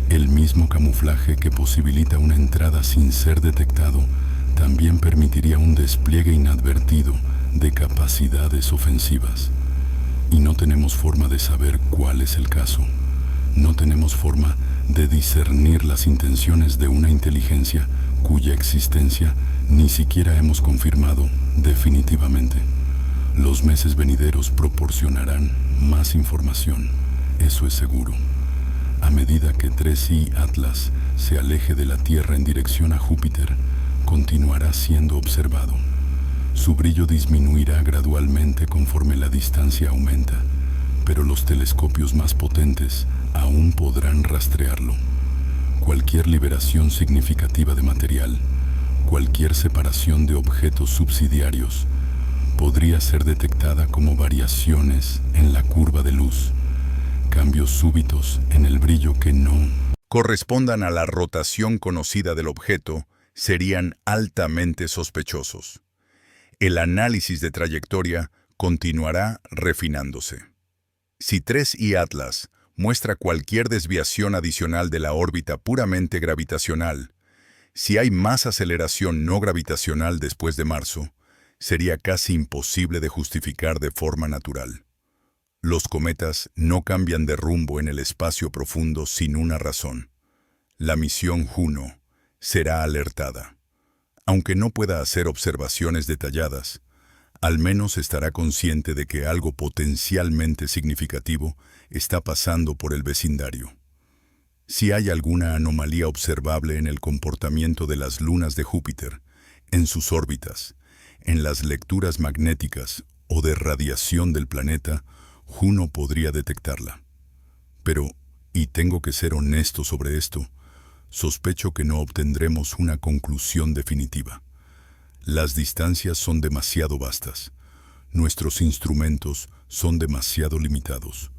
El mismo camuflaje que posibilita una entrada sin ser detectado también permitiría un despliegue inadvertido de capacidades ofensivas. Y no tenemos forma de saber cuál es el caso. No tenemos forma de discernir las intenciones de una inteligencia cuya existencia ni siquiera hemos confirmado definitivamente. Los meses venideros proporcionarán más información, eso es seguro. A medida que 3i Atlas se aleje de la Tierra en dirección a Júpiter, continuará siendo observado. Su brillo disminuirá gradualmente conforme la distancia aumenta, pero los telescopios más potentes aún podrán rastrearlo. Cualquier liberación significativa de material, cualquier separación de objetos subsidiarios, podría ser detectada como variaciones en la curva de luz, cambios súbitos en el brillo que no correspondan a la rotación conocida del objeto, serían altamente sospechosos. El análisis de trayectoria continuará refinándose. Si 3i Atlas muestra cualquier desviación adicional de la órbita puramente gravitacional, si hay más aceleración no gravitacional después de marzo, sería casi imposible de justificar de forma natural. Los cometas no cambian de rumbo en el espacio profundo sin una razón. La misión Juno será alertada. Aunque no pueda hacer observaciones detalladas, al menos estará consciente de que algo potencialmente significativo está pasando por el vecindario. Si hay alguna anomalía observable en el comportamiento de las lunas de Júpiter, en sus órbitas, en las lecturas magnéticas o de radiación del planeta, Juno podría detectarla. Pero, y tengo que ser honesto sobre esto, sospecho que no obtendremos una conclusión definitiva. Las distancias son demasiado vastas. Nuestros instrumentos son demasiado limitados.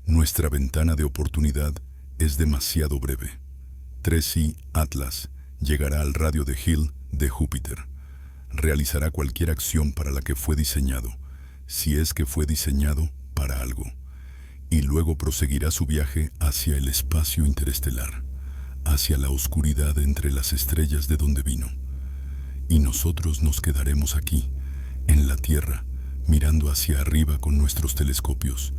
Nuestra ventana de oportunidad es demasiado breve. 3i Atlas llegará al radio de Hill de Júpiter. Realizará cualquier acción para la que fue diseñado, si es que fue diseñado para algo, y luego proseguirá su viaje hacia el espacio interestelar, hacia la oscuridad entre las estrellas de donde vino. Y nosotros nos quedaremos aquí, en la Tierra, mirando hacia arriba con nuestros telescopios,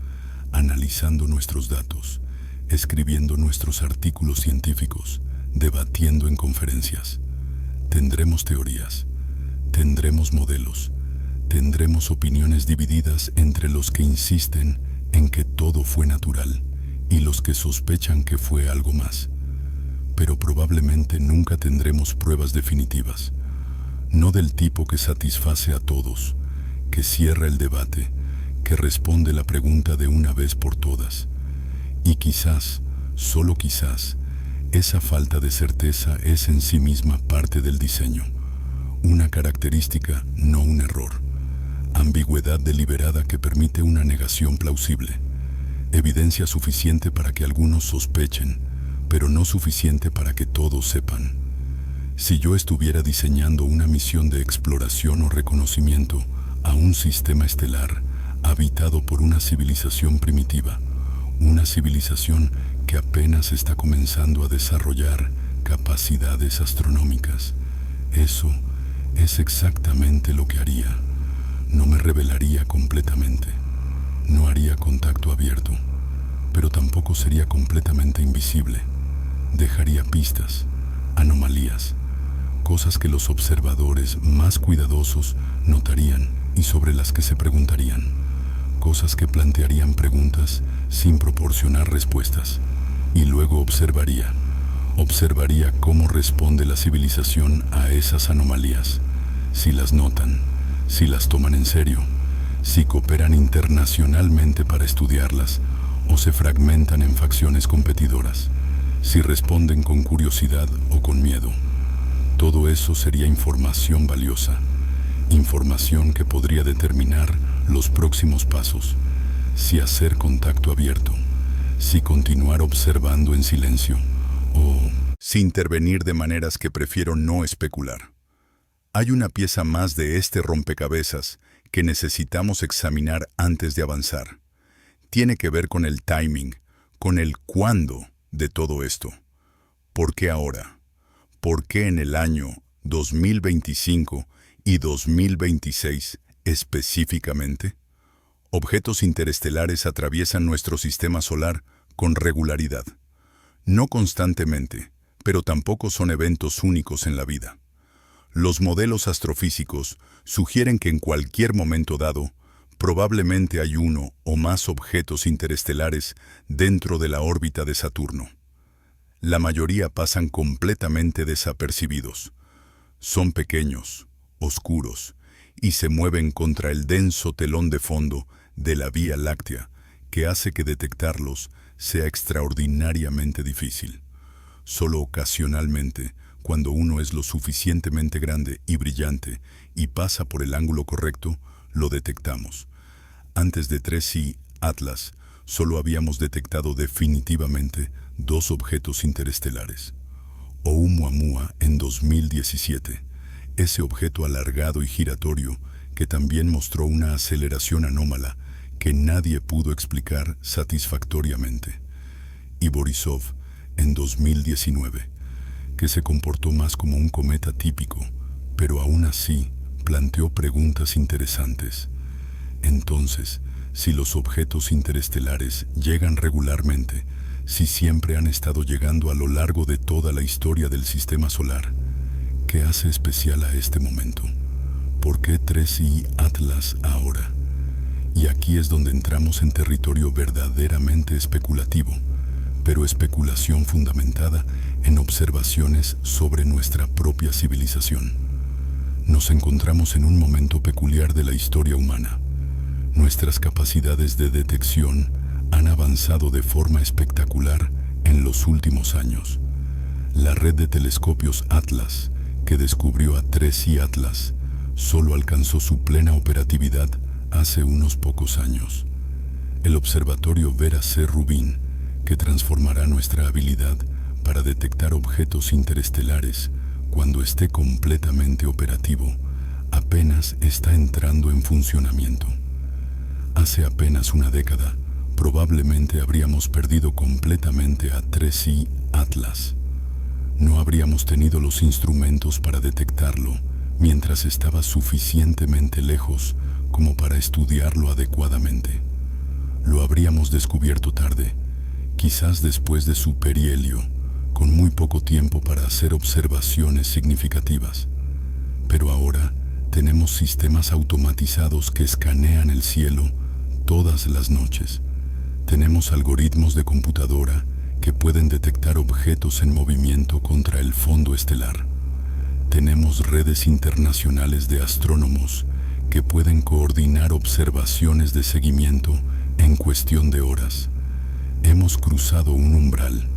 analizando nuestros datos, escribiendo nuestros artículos científicos, debatiendo en conferencias. Tendremos teorías, tendremos modelos, tendremos opiniones divididas entre los que insisten en que todo fue natural y los que sospechan que fue algo más. Pero probablemente nunca tendremos pruebas definitivas, no del tipo que satisface a todos, que cierra el debate, que responde la pregunta de una vez por todas. Y quizás, solo quizás, esa falta de certeza es en sí misma parte del diseño, una característica, no un error. Ambigüedad deliberada que permite una negación plausible. Evidencia suficiente para que algunos sospechen, pero no suficiente para que todos sepan. Si yo estuviera diseñando una misión de exploración o reconocimiento a un sistema estelar habitado por una civilización primitiva, una civilización que apenas está comenzando a desarrollar capacidades astronómicas, eso es exactamente lo que haría. No me revelaría completamente, no haría contacto abierto, pero tampoco sería completamente invisible. Dejaría pistas, anomalías, cosas que los observadores más cuidadosos notarían y sobre las que se preguntarían, cosas que plantearían preguntas sin proporcionar respuestas, y luego observaría cómo responde la civilización a esas anomalías, si las notan, si las toman en serio, si cooperan internacionalmente para estudiarlas o se fragmentan en facciones competidoras, si responden con curiosidad o con miedo. Todo eso sería información valiosa, información que podría determinar los próximos pasos, si hacer contacto abierto, si continuar observando en silencio o si intervenir de maneras que prefiero no especular. Hay una pieza más de este rompecabezas que necesitamos examinar antes de avanzar. Tiene que ver con el timing, con el cuándo de todo esto. ¿Por qué ahora? ¿Por qué en el año 2025 y 2026 específicamente? Objetos interestelares atraviesan nuestro sistema solar con regularidad. No constantemente, pero tampoco son eventos únicos en la vida. Los modelos astrofísicos sugieren que en cualquier momento dado, probablemente hay uno o más objetos interestelares dentro de la órbita de Saturno. La mayoría pasan completamente desapercibidos. Son pequeños, oscuros, y se mueven contra el denso telón de fondo de la Vía Láctea, que hace que detectarlos sea extraordinariamente difícil. Solo ocasionalmente, cuando uno es lo suficientemente grande y brillante y pasa por el ángulo correcto, lo detectamos. Antes de 3i Atlas, solo habíamos detectado definitivamente 2 objetos interestelares. Oumuamua en 2017, ese objeto alargado y giratorio que también mostró una aceleración anómala que nadie pudo explicar satisfactoriamente. Y Borisov en 2019, que se comportó más como un cometa típico, pero aún así planteó preguntas interesantes. Entonces, si los objetos interestelares llegan regularmente, si siempre han estado llegando a lo largo de toda la historia del sistema solar, ¿qué hace especial a este momento? ¿Por qué 3i Atlas ahora? Y aquí es donde entramos en territorio verdaderamente especulativo, pero especulación fundamentada en observaciones sobre nuestra propia civilización. Nos encontramos en un momento peculiar de la historia humana. Nuestras capacidades de detección han avanzado de forma espectacular en los últimos años. La red de telescopios Atlas, que descubrió a 3i Atlas, solo alcanzó su plena operatividad hace unos pocos años. El observatorio Vera C. Rubin, que transformará nuestra habilidad para detectar objetos interestelares cuando esté completamente operativo, apenas está entrando en funcionamiento. Hace apenas una década, probablemente habríamos perdido completamente a 3i Atlas. No habríamos tenido los instrumentos para detectarlo mientras estaba suficientemente lejos como para estudiarlo adecuadamente. Lo habríamos descubierto tarde, quizás después de su perihelio, con muy poco tiempo para hacer observaciones significativas. Pero ahora tenemos sistemas automatizados que escanean el cielo todas las noches. Tenemos algoritmos de computadora que pueden detectar objetos en movimiento contra el fondo estelar. Tenemos redes internacionales de astrónomos que pueden coordinar observaciones de seguimiento en cuestión de horas. Hemos cruzado un umbral.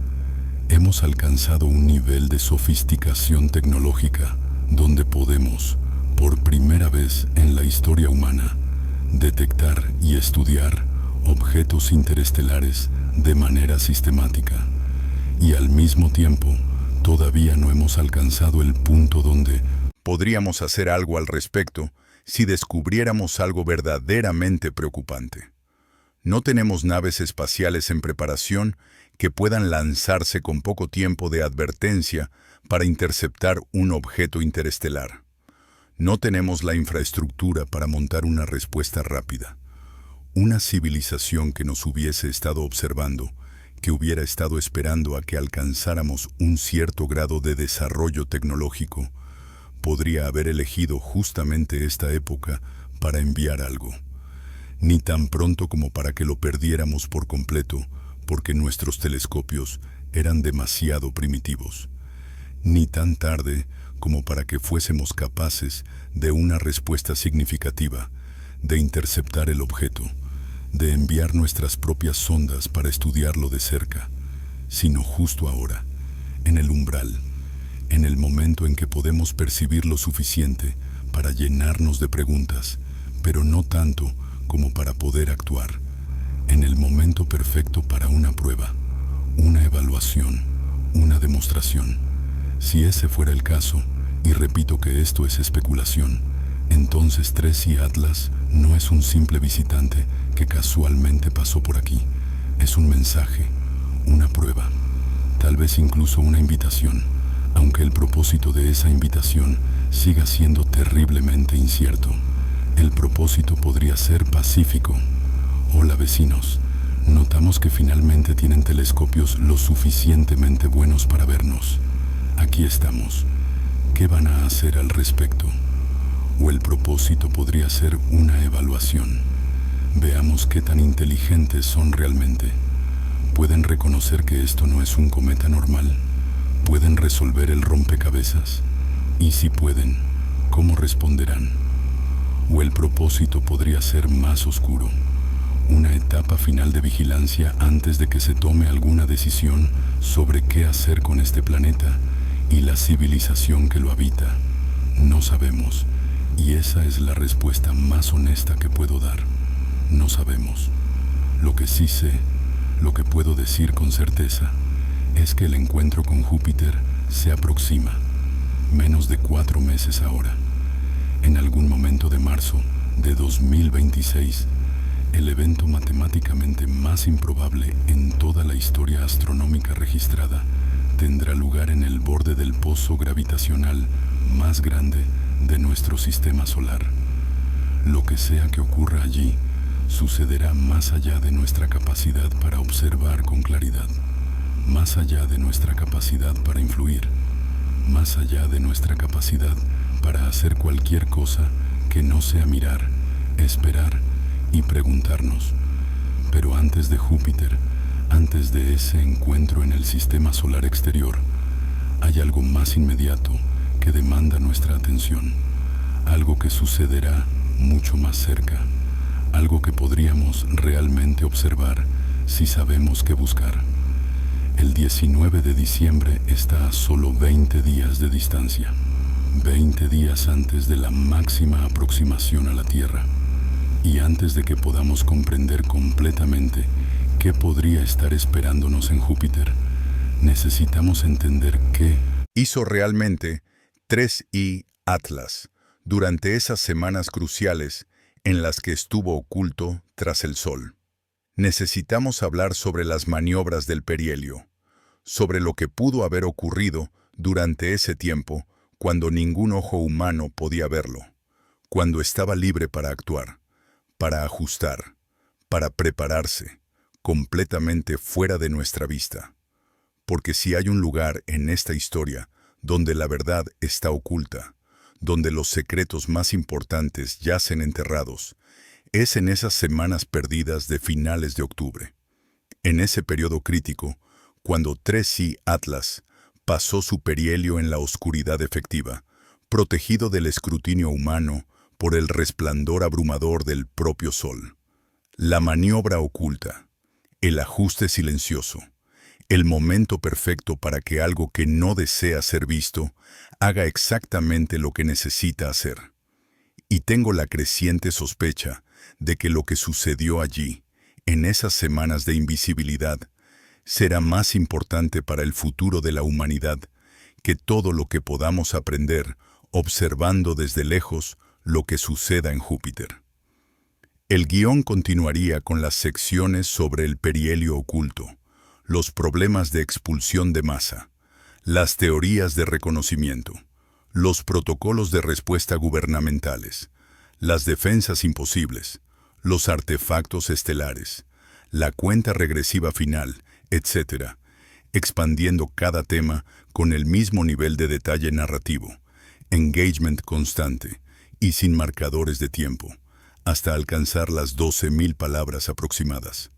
Hemos alcanzado un nivel de sofisticación tecnológica donde podemos, por primera vez en la historia humana, detectar y estudiar objetos interestelares de manera sistemática. Y al mismo tiempo, todavía no hemos alcanzado el punto donde podríamos hacer algo al respecto si descubriéramos algo verdaderamente preocupante. No tenemos naves espaciales en preparación que puedan lanzarse con poco tiempo de advertencia para interceptar un objeto interestelar. No tenemos la infraestructura para montar una respuesta rápida. Una civilización que nos hubiese estado observando, que hubiera estado esperando a que alcanzáramos un cierto grado de desarrollo tecnológico, podría haber elegido justamente esta época para enviar algo. Ni tan pronto como para que lo perdiéramos por completo, porque nuestros telescopios eran demasiado primitivos. Ni tan tarde como para que fuésemos capaces de una respuesta significativa, de interceptar el objeto, de enviar nuestras propias sondas para estudiarlo de cerca, sino justo ahora, en el umbral, en el momento en que podemos percibir lo suficiente para llenarnos de preguntas, pero no tanto como para poder actuar, en el momento perfecto para una prueba, una evaluación, una demostración. Si ese fuera el caso, y repito que esto es especulación, entonces 3i Atlas no es un simple visitante que casualmente pasó por aquí. Es un mensaje, una prueba, tal vez incluso una invitación, aunque el propósito de esa invitación siga siendo terriblemente incierto. El propósito podría ser pacífico. Hola vecinos, notamos que finalmente tienen telescopios lo suficientemente buenos para vernos. Aquí estamos. ¿Qué van a hacer al respecto? O el propósito podría ser una evaluación. Veamos qué tan inteligentes son realmente. ¿Pueden reconocer que esto no es un cometa normal? ¿Pueden resolver el rompecabezas? Y si pueden, ¿cómo responderán? O el propósito podría ser más oscuro. Una etapa final de vigilancia antes de que se tome alguna decisión sobre qué hacer con este planeta y la civilización que lo habita. No sabemos, y esa es la respuesta más honesta que puedo dar. No sabemos. Lo que sí sé, lo que puedo decir con certeza, es que el encuentro con Júpiter se aproxima. Menos de 4 meses ahora. En algún momento de marzo de 2026, el evento matemáticamente más improbable en toda la historia astronómica registrada tendrá lugar en el borde del pozo gravitacional más grande de nuestro sistema solar. Lo que sea que ocurra allí sucederá más allá de nuestra capacidad para observar con claridad, más allá de nuestra capacidad para influir, más allá de nuestra capacidad para hacer cualquier cosa que no sea mirar, esperar y preguntarnos. Pero antes de Júpiter, antes de ese encuentro en el sistema solar exterior, hay algo más inmediato que demanda nuestra atención, algo que sucederá mucho más cerca, algo que podríamos realmente observar si sabemos qué buscar. El 19 de diciembre está a solo 20 días de distancia, 20 días antes de la máxima aproximación a la Tierra, y antes de que podamos comprender completamente qué podría estar esperándonos en Júpiter, necesitamos entender qué hizo realmente 3i Atlas durante esas semanas cruciales en las que estuvo oculto tras el sol. Necesitamos hablar sobre las maniobras del perihelio, sobre lo que pudo haber ocurrido durante ese tiempo cuando ningún ojo humano podía verlo, cuando estaba libre para actuar, para ajustar, para prepararse, completamente fuera de nuestra vista. Porque si hay un lugar en esta historia donde la verdad está oculta, donde los secretos más importantes yacen enterrados, es en esas semanas perdidas de finales de octubre. En ese periodo crítico, cuando 3C Atlas pasó su perihelio en la oscuridad efectiva, protegido del escrutinio humano por el resplandor abrumador del propio sol. La maniobra oculta, el ajuste silencioso, el momento perfecto para que algo que no desea ser visto haga exactamente lo que necesita hacer. Y tengo la creciente sospecha de que lo que sucedió allí, en esas semanas de invisibilidad, será más importante para el futuro de la humanidad que todo lo que podamos aprender observando desde lejos lo que suceda en Júpiter. El guión continuaría con las secciones sobre el perihelio oculto, los problemas de expulsión de masa, las teorías de reconocimiento, los protocolos de respuesta gubernamentales, las defensas imposibles, los artefactos estelares, la cuenta regresiva final, etc., expandiendo cada tema con el mismo nivel de detalle narrativo, engagement constante y sin marcadores de tiempo, hasta alcanzar las 12.000 palabras aproximadas.